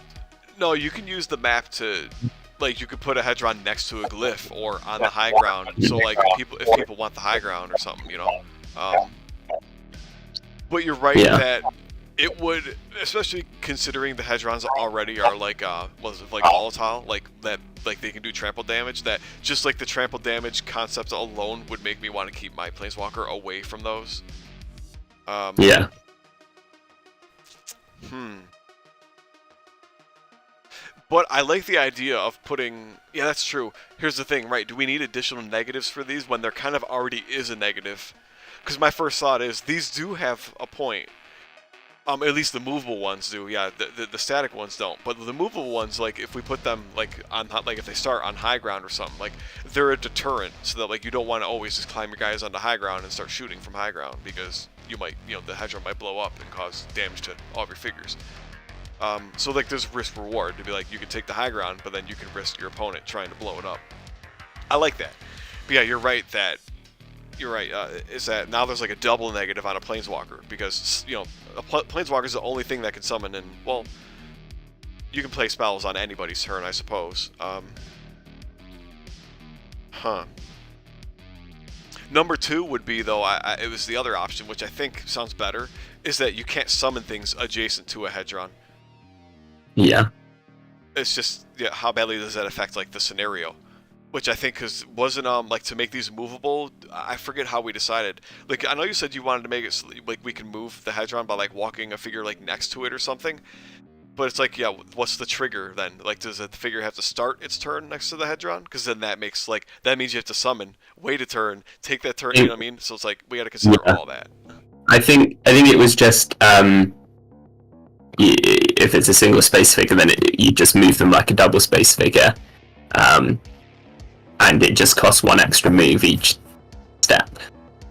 no, you can use the map to, like, you could put a Hedron next to a glyph or on the high ground. So, like, if people want the high ground or something, you know. But you're right that it would, especially considering the Hedrons already are like, volatile, like that, like they can do trample damage. That just like the trample damage concept alone would make me want to keep my Planeswalker away from those. Yeah. But I like the idea of putting... Yeah, that's true. Here's the thing, right? Do we need additional negatives for these when there kind of already is a negative? Because my first thought is, these do have a point. At least the movable ones do. Yeah, the static ones don't. But the movable ones, like, if we put them, like, on... Like, if they start on high ground or something, like, they're a deterrent. So that, like, you don't want to always just climb your guys onto high ground and start shooting from high ground. Because you might, you know, the Hedron might blow up and cause damage to all of your figures. So like there's risk reward to be like you can take the high ground, but then you can risk your opponent trying to blow it up. I like that. But yeah, you're right. Is that now there's like a double negative on a Planeswalker because you know a Planeswalker is the only thing that can summon, and well, you can play spells on anybody's turn, I suppose. Number two would be though it was the other option, which I think sounds better, is that you can't summon things adjacent to a Hedron. Yeah. It's just how badly does that affect like the scenario, which I think wasn't like to make these movable. I forget how we decided. Like I know you said you wanted to make it so, like we can move the Hedron by like walking a figure like next to it or something. But it's like what's the trigger then? Like does the figure have to start its turn next to the Hedron? Because then that means you have to summon, wait a turn, take that turn. You know what I mean? So it's like we got to consider all that. I think it was just if it's a single space figure, then you just move them like a double space figure, and it just costs one extra move each step.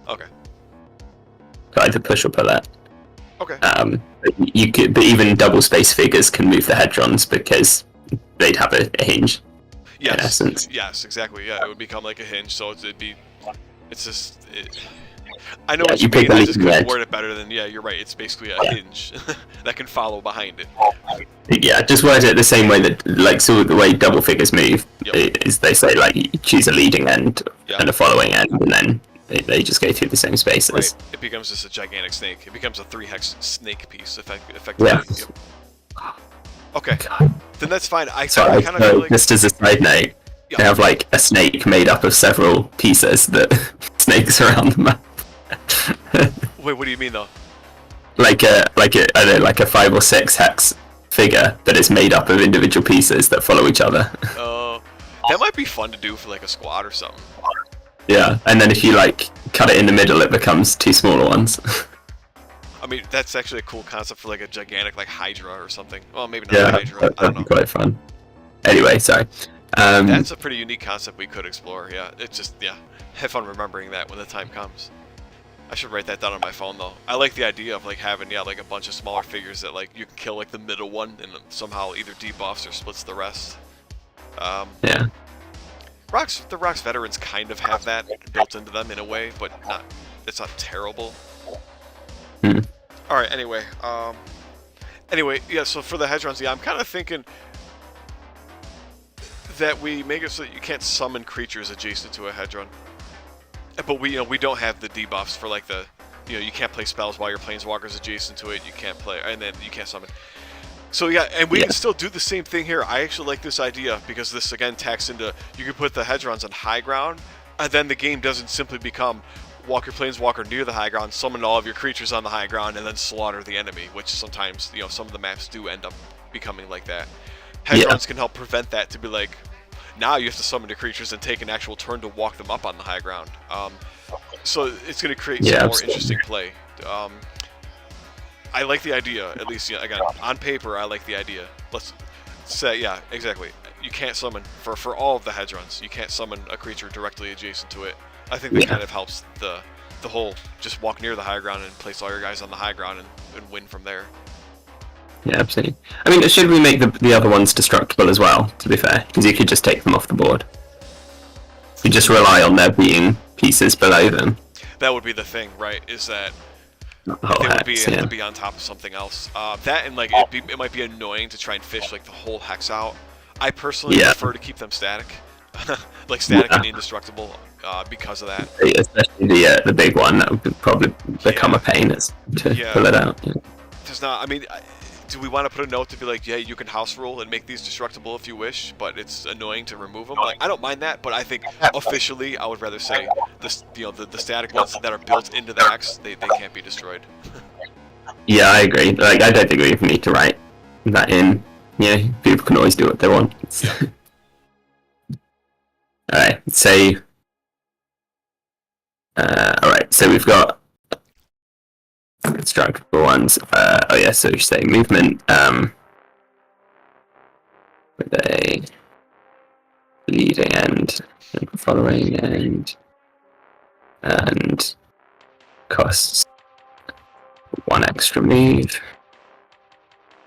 Okay. So either push or pull that. Okay. But even double space figures can move the Hedrons because they'd have a hinge. Yes. In essence. Yes, exactly. Yeah, it would become like a hinge. So it's just. I know what you mean. I just couldn't word it better than you're right. It's basically a hinge that can follow behind it. Yeah, just word it the same way that so the way double figures move is they say like you choose a leading end and a following end, and then they just go through the same spaces. Right. It becomes just a gigantic snake. It becomes a 3-hex snake piece, effectively. Yeah. Okay. God. Then that's fine. I kind of feel like... Just as a side note, they have like a snake made up of several pieces that snakes around the map. Wait, what do you mean though? Like a I don't know, like a 5 or 6 hex figure that is made up of individual pieces that follow each other. Oh, that might be fun to do for like a squad or something. Yeah, and then if you like cut it in the middle, it becomes 2 smaller ones. I mean, that's actually a cool concept for like a gigantic like Hydra or something. Well, maybe not a Hydra. That'd be quite fun. Anyway, sorry. That's a pretty unique concept we could explore. Yeah, it's just have fun remembering that when the time comes. I should write that down on my phone though. I like the idea of like having like a bunch of smaller figures that like you can kill like the middle one and somehow either debuffs or splits the rest. Yeah. The Rocks veterans kind of have that built into them in a way, but it's not terrible. All right. Anyway, yeah. So for the Hedrons, yeah, I'm kind of thinking that we make it so that you can't summon creatures adjacent to a Hedron. But we don't have the debuffs for like the, you can't play spells while your Planeswalker's adjacent to it. You can't play, and then you can't summon. So yeah, and we can still do the same thing here. I actually like this idea because this again tacks into, you can put the Hedrons on high ground, and then the game doesn't simply become walk your Planeswalker near the high ground, summon all of your creatures on the high ground, and then slaughter the enemy, which sometimes, some of the maps do end up becoming like that. Hedrons can help prevent that, to be like, now you have to summon the creatures and take an actual turn to walk them up on the high ground. So it's going to create some more interesting play. I like the idea, at least, again, on paper, I like the idea. Let's say, yeah, exactly. You can't summon, for all of the Hedrons, you can't summon a creature directly adjacent to it. I think that kind of helps the whole, just walk near the high ground and place all your guys on the high ground and win from there. Yeah, absolutely. I mean, should we make the other ones destructible as well, to be fair? Because you could just take them off the board. You just rely on there being pieces below them. That would be the thing, right? Is that they would have to be on top of something else. That and like it might be annoying to try and fish like the whole hex out. I personally prefer to keep them static, like static and indestructible, because of that. Especially the big one, that would probably become a pain to pull it out. Yeah. There's not. I mean, do we want to put a note to be like, yeah, you can house rule and make these destructible if you wish, but it's annoying to remove them? Like, I don't mind that, but I think officially I would rather say this, the static ones that are built into the hex, they can't be destroyed. Yeah, I agree. Like, I don't think we even need to write that in. Yeah, people can always do what they want. Alright, so alright, so we've got constructible ones. So you say movement with a leading end and following end, and costs 1 extra move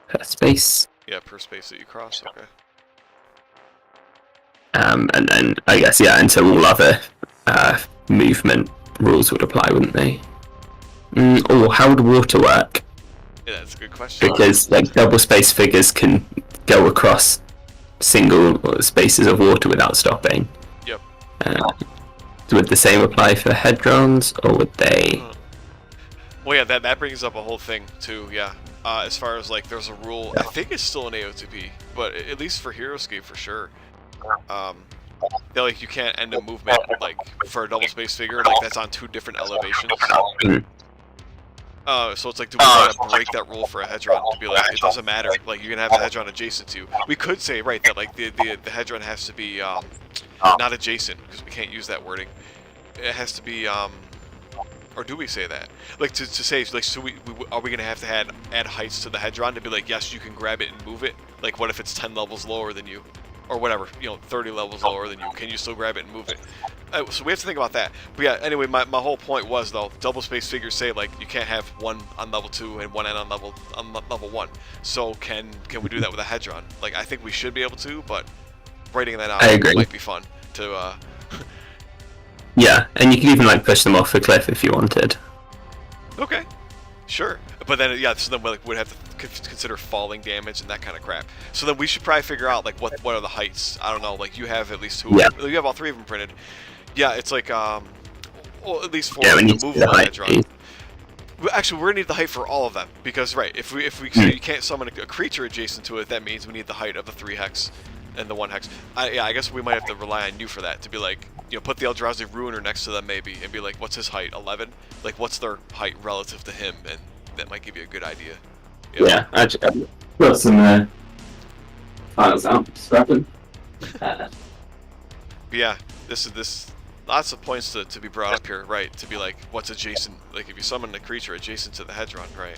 per space. Yeah, per space that you cross. Okay. And then I guess until all other movement rules would apply, wouldn't they? Or how would water work? Yeah, that's a good question. Because like double space figures can go across single spaces of water without stopping. Yep. Would the same apply for Hedrons, or would they? Well, yeah, that brings up a whole thing too. Yeah. As far as like, there's a rule. I think it's still an AOTP, but at least for Heroescape for sure. Like you can't end a movement like for a double space figure. Like that's on 2 different elevations. So it's like, do we want to break that rule for a Hedron to be like, it doesn't matter, like you can have a Hedron adjacent to? We could say, right, that like the Hedron has to be not adjacent, because we can't use that wording. It has to be or do we say that? Like to say, like, so are we gonna have to add heights to the Hedron to be like, yes, you can grab it and move it? Like, what if it's 10 levels lower than you? Or whatever, 30 levels lower than you. Can you still grab it and move it? So we have to think about that. But yeah, anyway, my whole point was, though, double space figures say, like, you can't have one on level 2 and one on level 1. So can we do that with a Hedron? Like, I think we should be able to, but writing that out might be fun to... Yeah, and you can even, like, push them off a cliff if you wanted. Okay, sure. But then, yeah, so then we'd have to consider falling damage and that kind of crap. So then we should probably figure out, like, what are the heights? I don't know, like, you have at least 2 of them. You have all 3 of them printed. Yeah, it's like, well, at least 4 of them to move the Hedron. Actually, we're going to need the height for all of them. Because, right, if we say you can't summon a creature adjacent to it, that means we need the height of the 3 hex and the 1 hex. I guess we might have to rely on you for that, to be like, put the Eldrazi Ruiner next to them maybe, and be like, what's his height, 11? Like, what's their height relative to him? And that might give you a good idea. Yeah, actually, I've got some files out, scrapping. Yeah, this lots of points to be brought up here, right? To be like, what's adjacent? Like, if you summon a creature adjacent to the Hedron, right?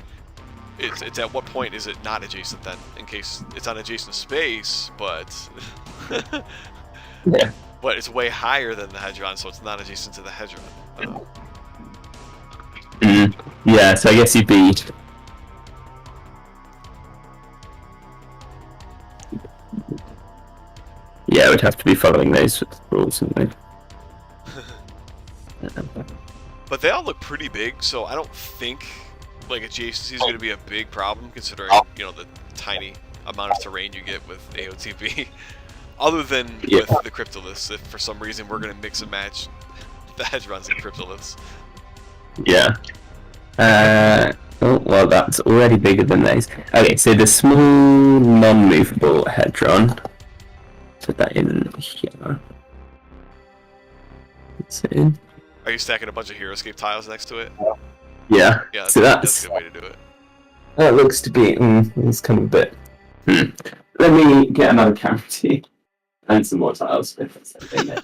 It's at what point is it not adjacent then? In case it's on adjacent space, but yeah, but it's way higher than the Hedron, so it's not adjacent to the Hedron. Yeah, so I guess you'd be. Yeah, it would have to be following those rules, wouldn't But they all look pretty big, so I don't think like adjacency is going to be a big problem considering the tiny amount of terrain you get with AOTP. Other than with the Cryptoliths, if for some reason we're going to mix and match the Hedgerons and Cryptoliths. Yeah. Oh, well, that's already bigger than those. Okay, so the small non-movable Hedron. Put that in here. That's it. Are you stacking a bunch of Heroescape tiles next to it? Yeah. Yeah, So that's a good way to do it. That looks to be. It's kind of a bit. Let me get another camera to you. And some more tiles. If that's okay.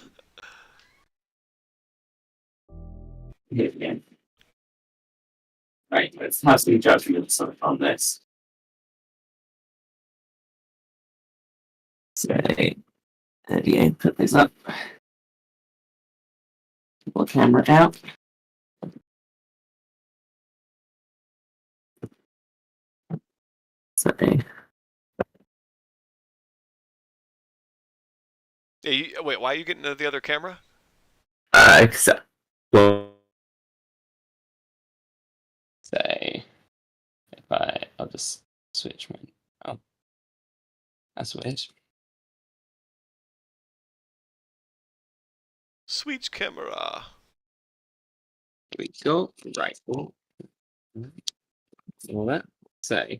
Here we go. Right, let's have some judgments on this. So, there we go. Put this up. More camera out. So, Hey, wait, why are you getting the other camera? Well, say if I'll just switch my. Oh, I switch. Switch camera. Here we go. Right. All that. Say,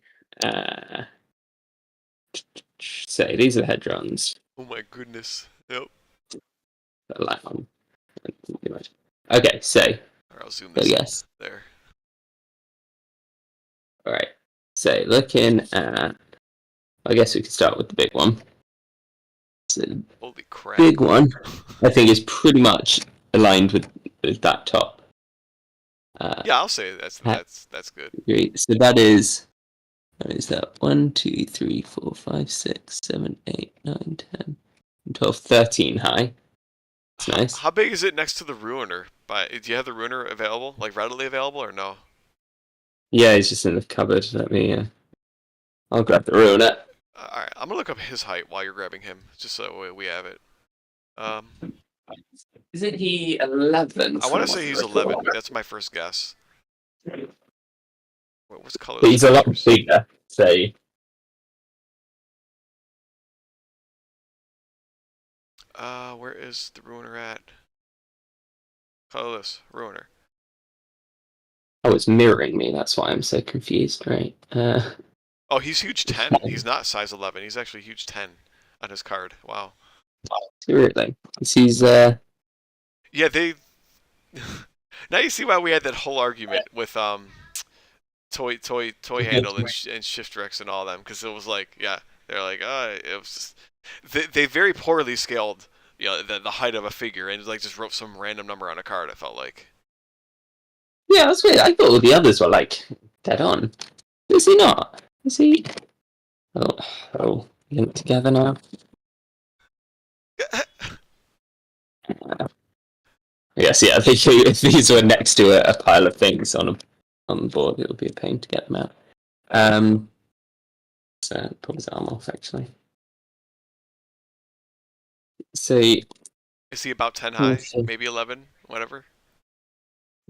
say these are the Hedrons. Oh my goodness. Yep. Okay, so. Alright, I'll zoom this yes. there. Alright, so looking at. I guess we could start with the big one. So holy crap. Big one, I think, is pretty much aligned with that top. Yeah, I'll say that's good. Great. So that is. What is that? 1, 2, 3, 4, 5, 6, 7, 8, 9, 10, 12, 13 high. That's nice. How big is it next to the Ruiner? Do you have the Ruiner available, like readily available, or no? Yeah, he's just in the cupboard. Let me. I'll grab the Ruiner. Alright, I'm gonna look up his height while you're grabbing him, just so we have it. Isn't he 11? I want to say he's 11, but that's my first guess. Wait, what's color? But he's a lot bigger, say. Where is the Ruiner at? Colorless, Ruiner. Oh, it's mirroring me, that's why I'm so confused, right? Oh, he's huge 10. He's not size 11. He's actually huge 10 on his card. Wow. Really? He's Yeah, they. Now you see why we had that whole argument with toy handle and Shiftrex and all them, because it was like, yeah, they're like, it was just they very poorly scaled, the height of a figure and like just wrote some random number on a card. I felt like. Yeah, that's weird. I thought all the others were like dead on. Is he not? Is he? Oh, linked together now. Yes, yeah. I think if these were next to a pile of things on the board, it would be a pain to get them out. So pull his arm off actually. So is he about 10 high? Maybe 11, whatever.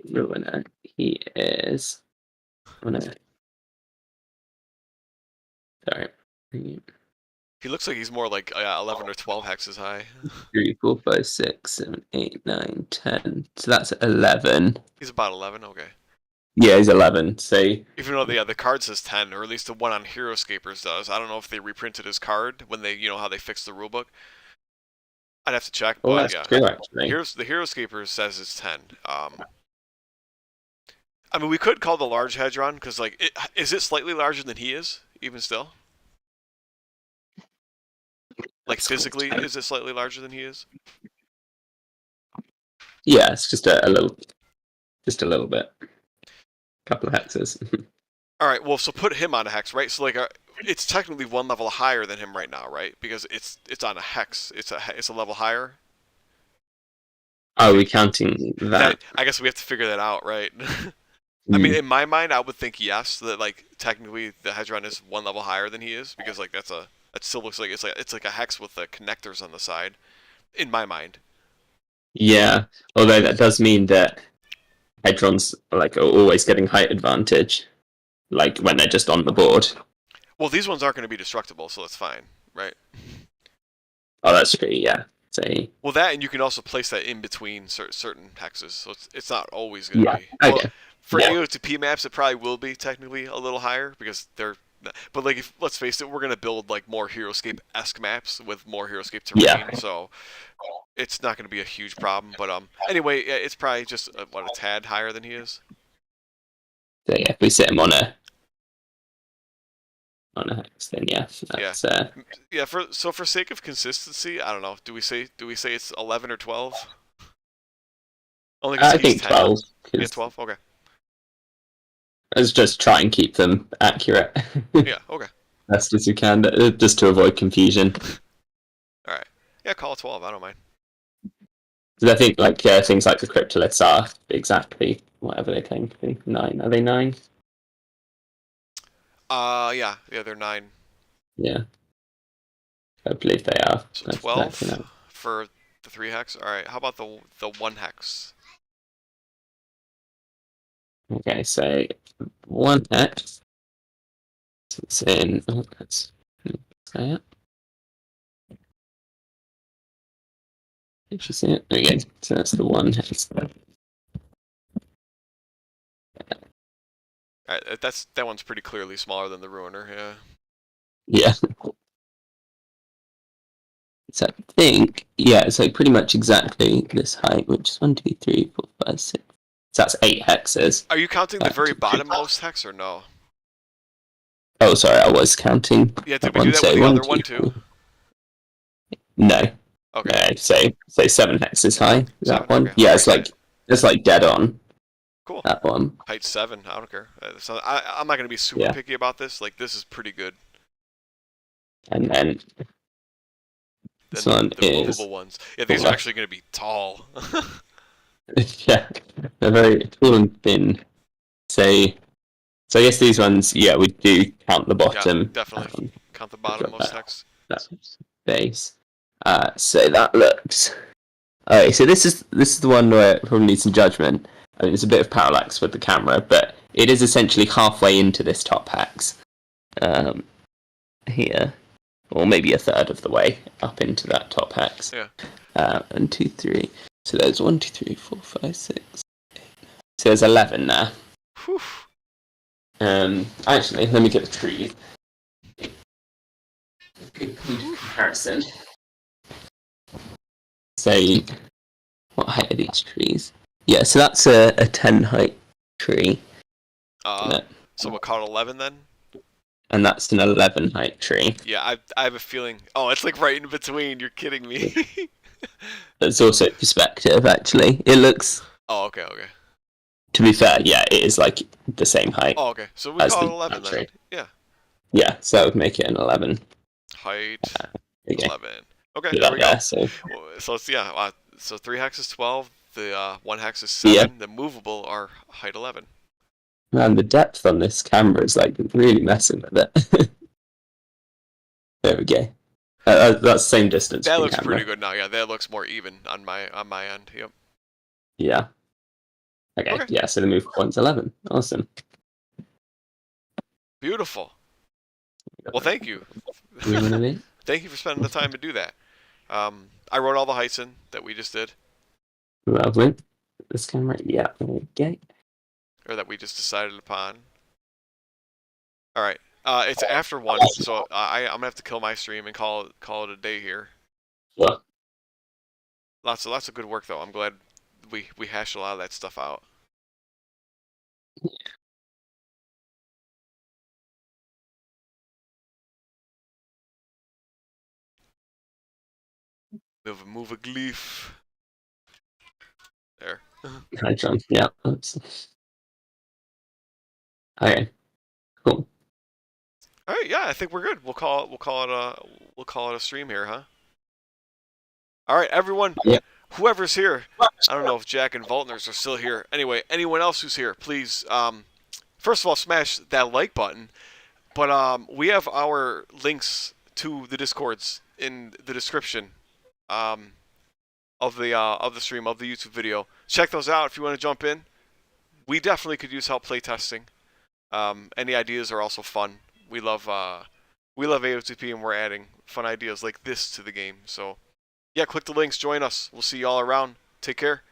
Ruiner. He is. Sorry. He looks like he's more like 11 or 12 hexes high. 3, 4, 5, 6, 7, 8, 9, 10. So that's 11. He's about 11. Okay. Yeah, he's 11. So even though the card says 10, or at least the one on Heroescapers does. I don't know if they reprinted his card when they, how they fixed the rulebook. I'd have to check. Oh, but that's yeah, true, actually. The Heroescapers says it's 10. I mean, we could call the large Hedron because, like, is it slightly larger than he is, even still? Like, physically, is it slightly larger than he is? Yeah, it's just a little bit. Couple of hexes. All right, well, so put him on a hex, right? So, like, it's technically one level higher than him right now, right? Because it's on a hex. It's a level higher. Are we counting that? I guess we have to figure that out, right? I mean, in my mind, I would think yes, that like technically the Hedron is one level higher than he is, because like that still looks like it's like a hex with the connectors on the side, in my mind. Yeah, although that does mean that Hedrons like are always getting height advantage. like when they're just on the board. Well, these ones aren't going to be destructible, so that's fine, right? Oh, that's true. Yeah. So Well, that, and you can also place that in between certain hexes, so it's not always going to yeah. be. Well, Okay. for Yeah. AOTP maps, it probably will be technically a little higher because they're. But like, if, let's face it, we're going to build like more HeroScape-esque maps with more HeroScape terrain, Yeah. so it's not going to be a huge problem. But anyway, yeah, it's probably just what, a tad higher than he is. So yeah, if we sit him on a hex, then yeah, that's Yeah. For sake of consistency, I don't know. Do we say it's 11 or 12? Only because I he's think 10. 12. Yeah, 12. Okay. Let's just try and keep them accurate. Yeah. Okay. Best as you can, just to avoid confusion. All right. Yeah, call it 12. I don't mind. Because I think like things like the cryptoliths are exactly whatever they claim to be. 9. Are they 9? Yeah, they're 9. Yeah. I believe they are. So That's 12 exactly for the 3 hex. All right. How about the 1 hex? Okay, so 1 hex. It's in. Oh, let's say it. Did you see it? Okay, so that's the 1 hex. All right. That one's pretty clearly smaller than the Ruiner. Yeah. Yeah. So I think, yeah, so pretty much exactly this height, which is 1, 2, 3, 4, 5, 6. So that's 8 hexes. Are you counting the very bottommost hex or no? Oh, sorry, I was counting. Yeah. Did we do that with the other one too? No. Okay. No, say 7 hexes high. That 7? one. Okay. Yeah, Okay. it's like dead on. Cool. That one. Height 7. I don't care. So I'm not gonna be super picky about this. Like, this is pretty good. And then this one the is movable ones. Yeah, these are actually gonna be tall. yeah, they're very tall and thin. So I guess these ones, yeah, we do count the bottom. Yeah, definitely count the bottommost hex. That's base. So that looks. Okay, so this is the one where it probably needs some judgment. I mean, there's a bit of parallax with the camera, but it is essentially halfway into this top hex. Here, or maybe a third of the way up into that top hex. Yeah. And 2, 3. So there's 1, 2, 3, 4, 5, 6, 8. So there's 11 there. Whew. Actually, let me get the tree. Good comparison. Say, what height are these trees? Yeah, so that's a 10 height tree. So we'll call it 11 then? And that's an 11 height tree. Yeah, I have a feeling. Oh, it's like right in between. You're kidding me. There's also perspective, actually. It looks. Oh, okay. To be fair, yeah, it is like the same height. Oh, okay. So we call it 11 then. Yeah. Yeah, so that would make it an 11. Height 11. Okay, there we go. So it's, yeah, so 3 hex is 12, the 1 hex is 7, yeah. The movable are height 11. Man, the depth on this camera is like really messing with it. There we go. That's the same distance. That looks pretty good now. Yeah, that looks more even on my end. Yep. Yeah. Okay. Yeah. So the move point's 11. Awesome. Beautiful. Well, thank you. Thank you for spending the time to do that. I wrote all the heights in that we just did. Lovely. This camera. Yeah. Okay. Or that we just decided upon. All right. It's after 1, so I'm gonna have to kill my stream and call it a day here. Yeah. Lots of good work though. I'm glad we hashed a lot of that stuff out. Move a glyph. There. Hi, John. Yeah. Oops. Okay. Cool. All right. Yeah, I think we're good. We'll call it a stream here, huh? All right, everyone. Yeah. Whoever's here. I don't know if Jack and Voltners are still here. Anyway, anyone else who's here, please. First of all, smash that like button. But we have our links to the Discords in the description. Of the stream, of the YouTube video. Check those out if you want to jump in. We definitely could use help playtesting. Any ideas are also fun. We love AOTP, and we're adding fun ideas like this to the game. So, yeah, click the links, join us. We'll see you all around. Take care.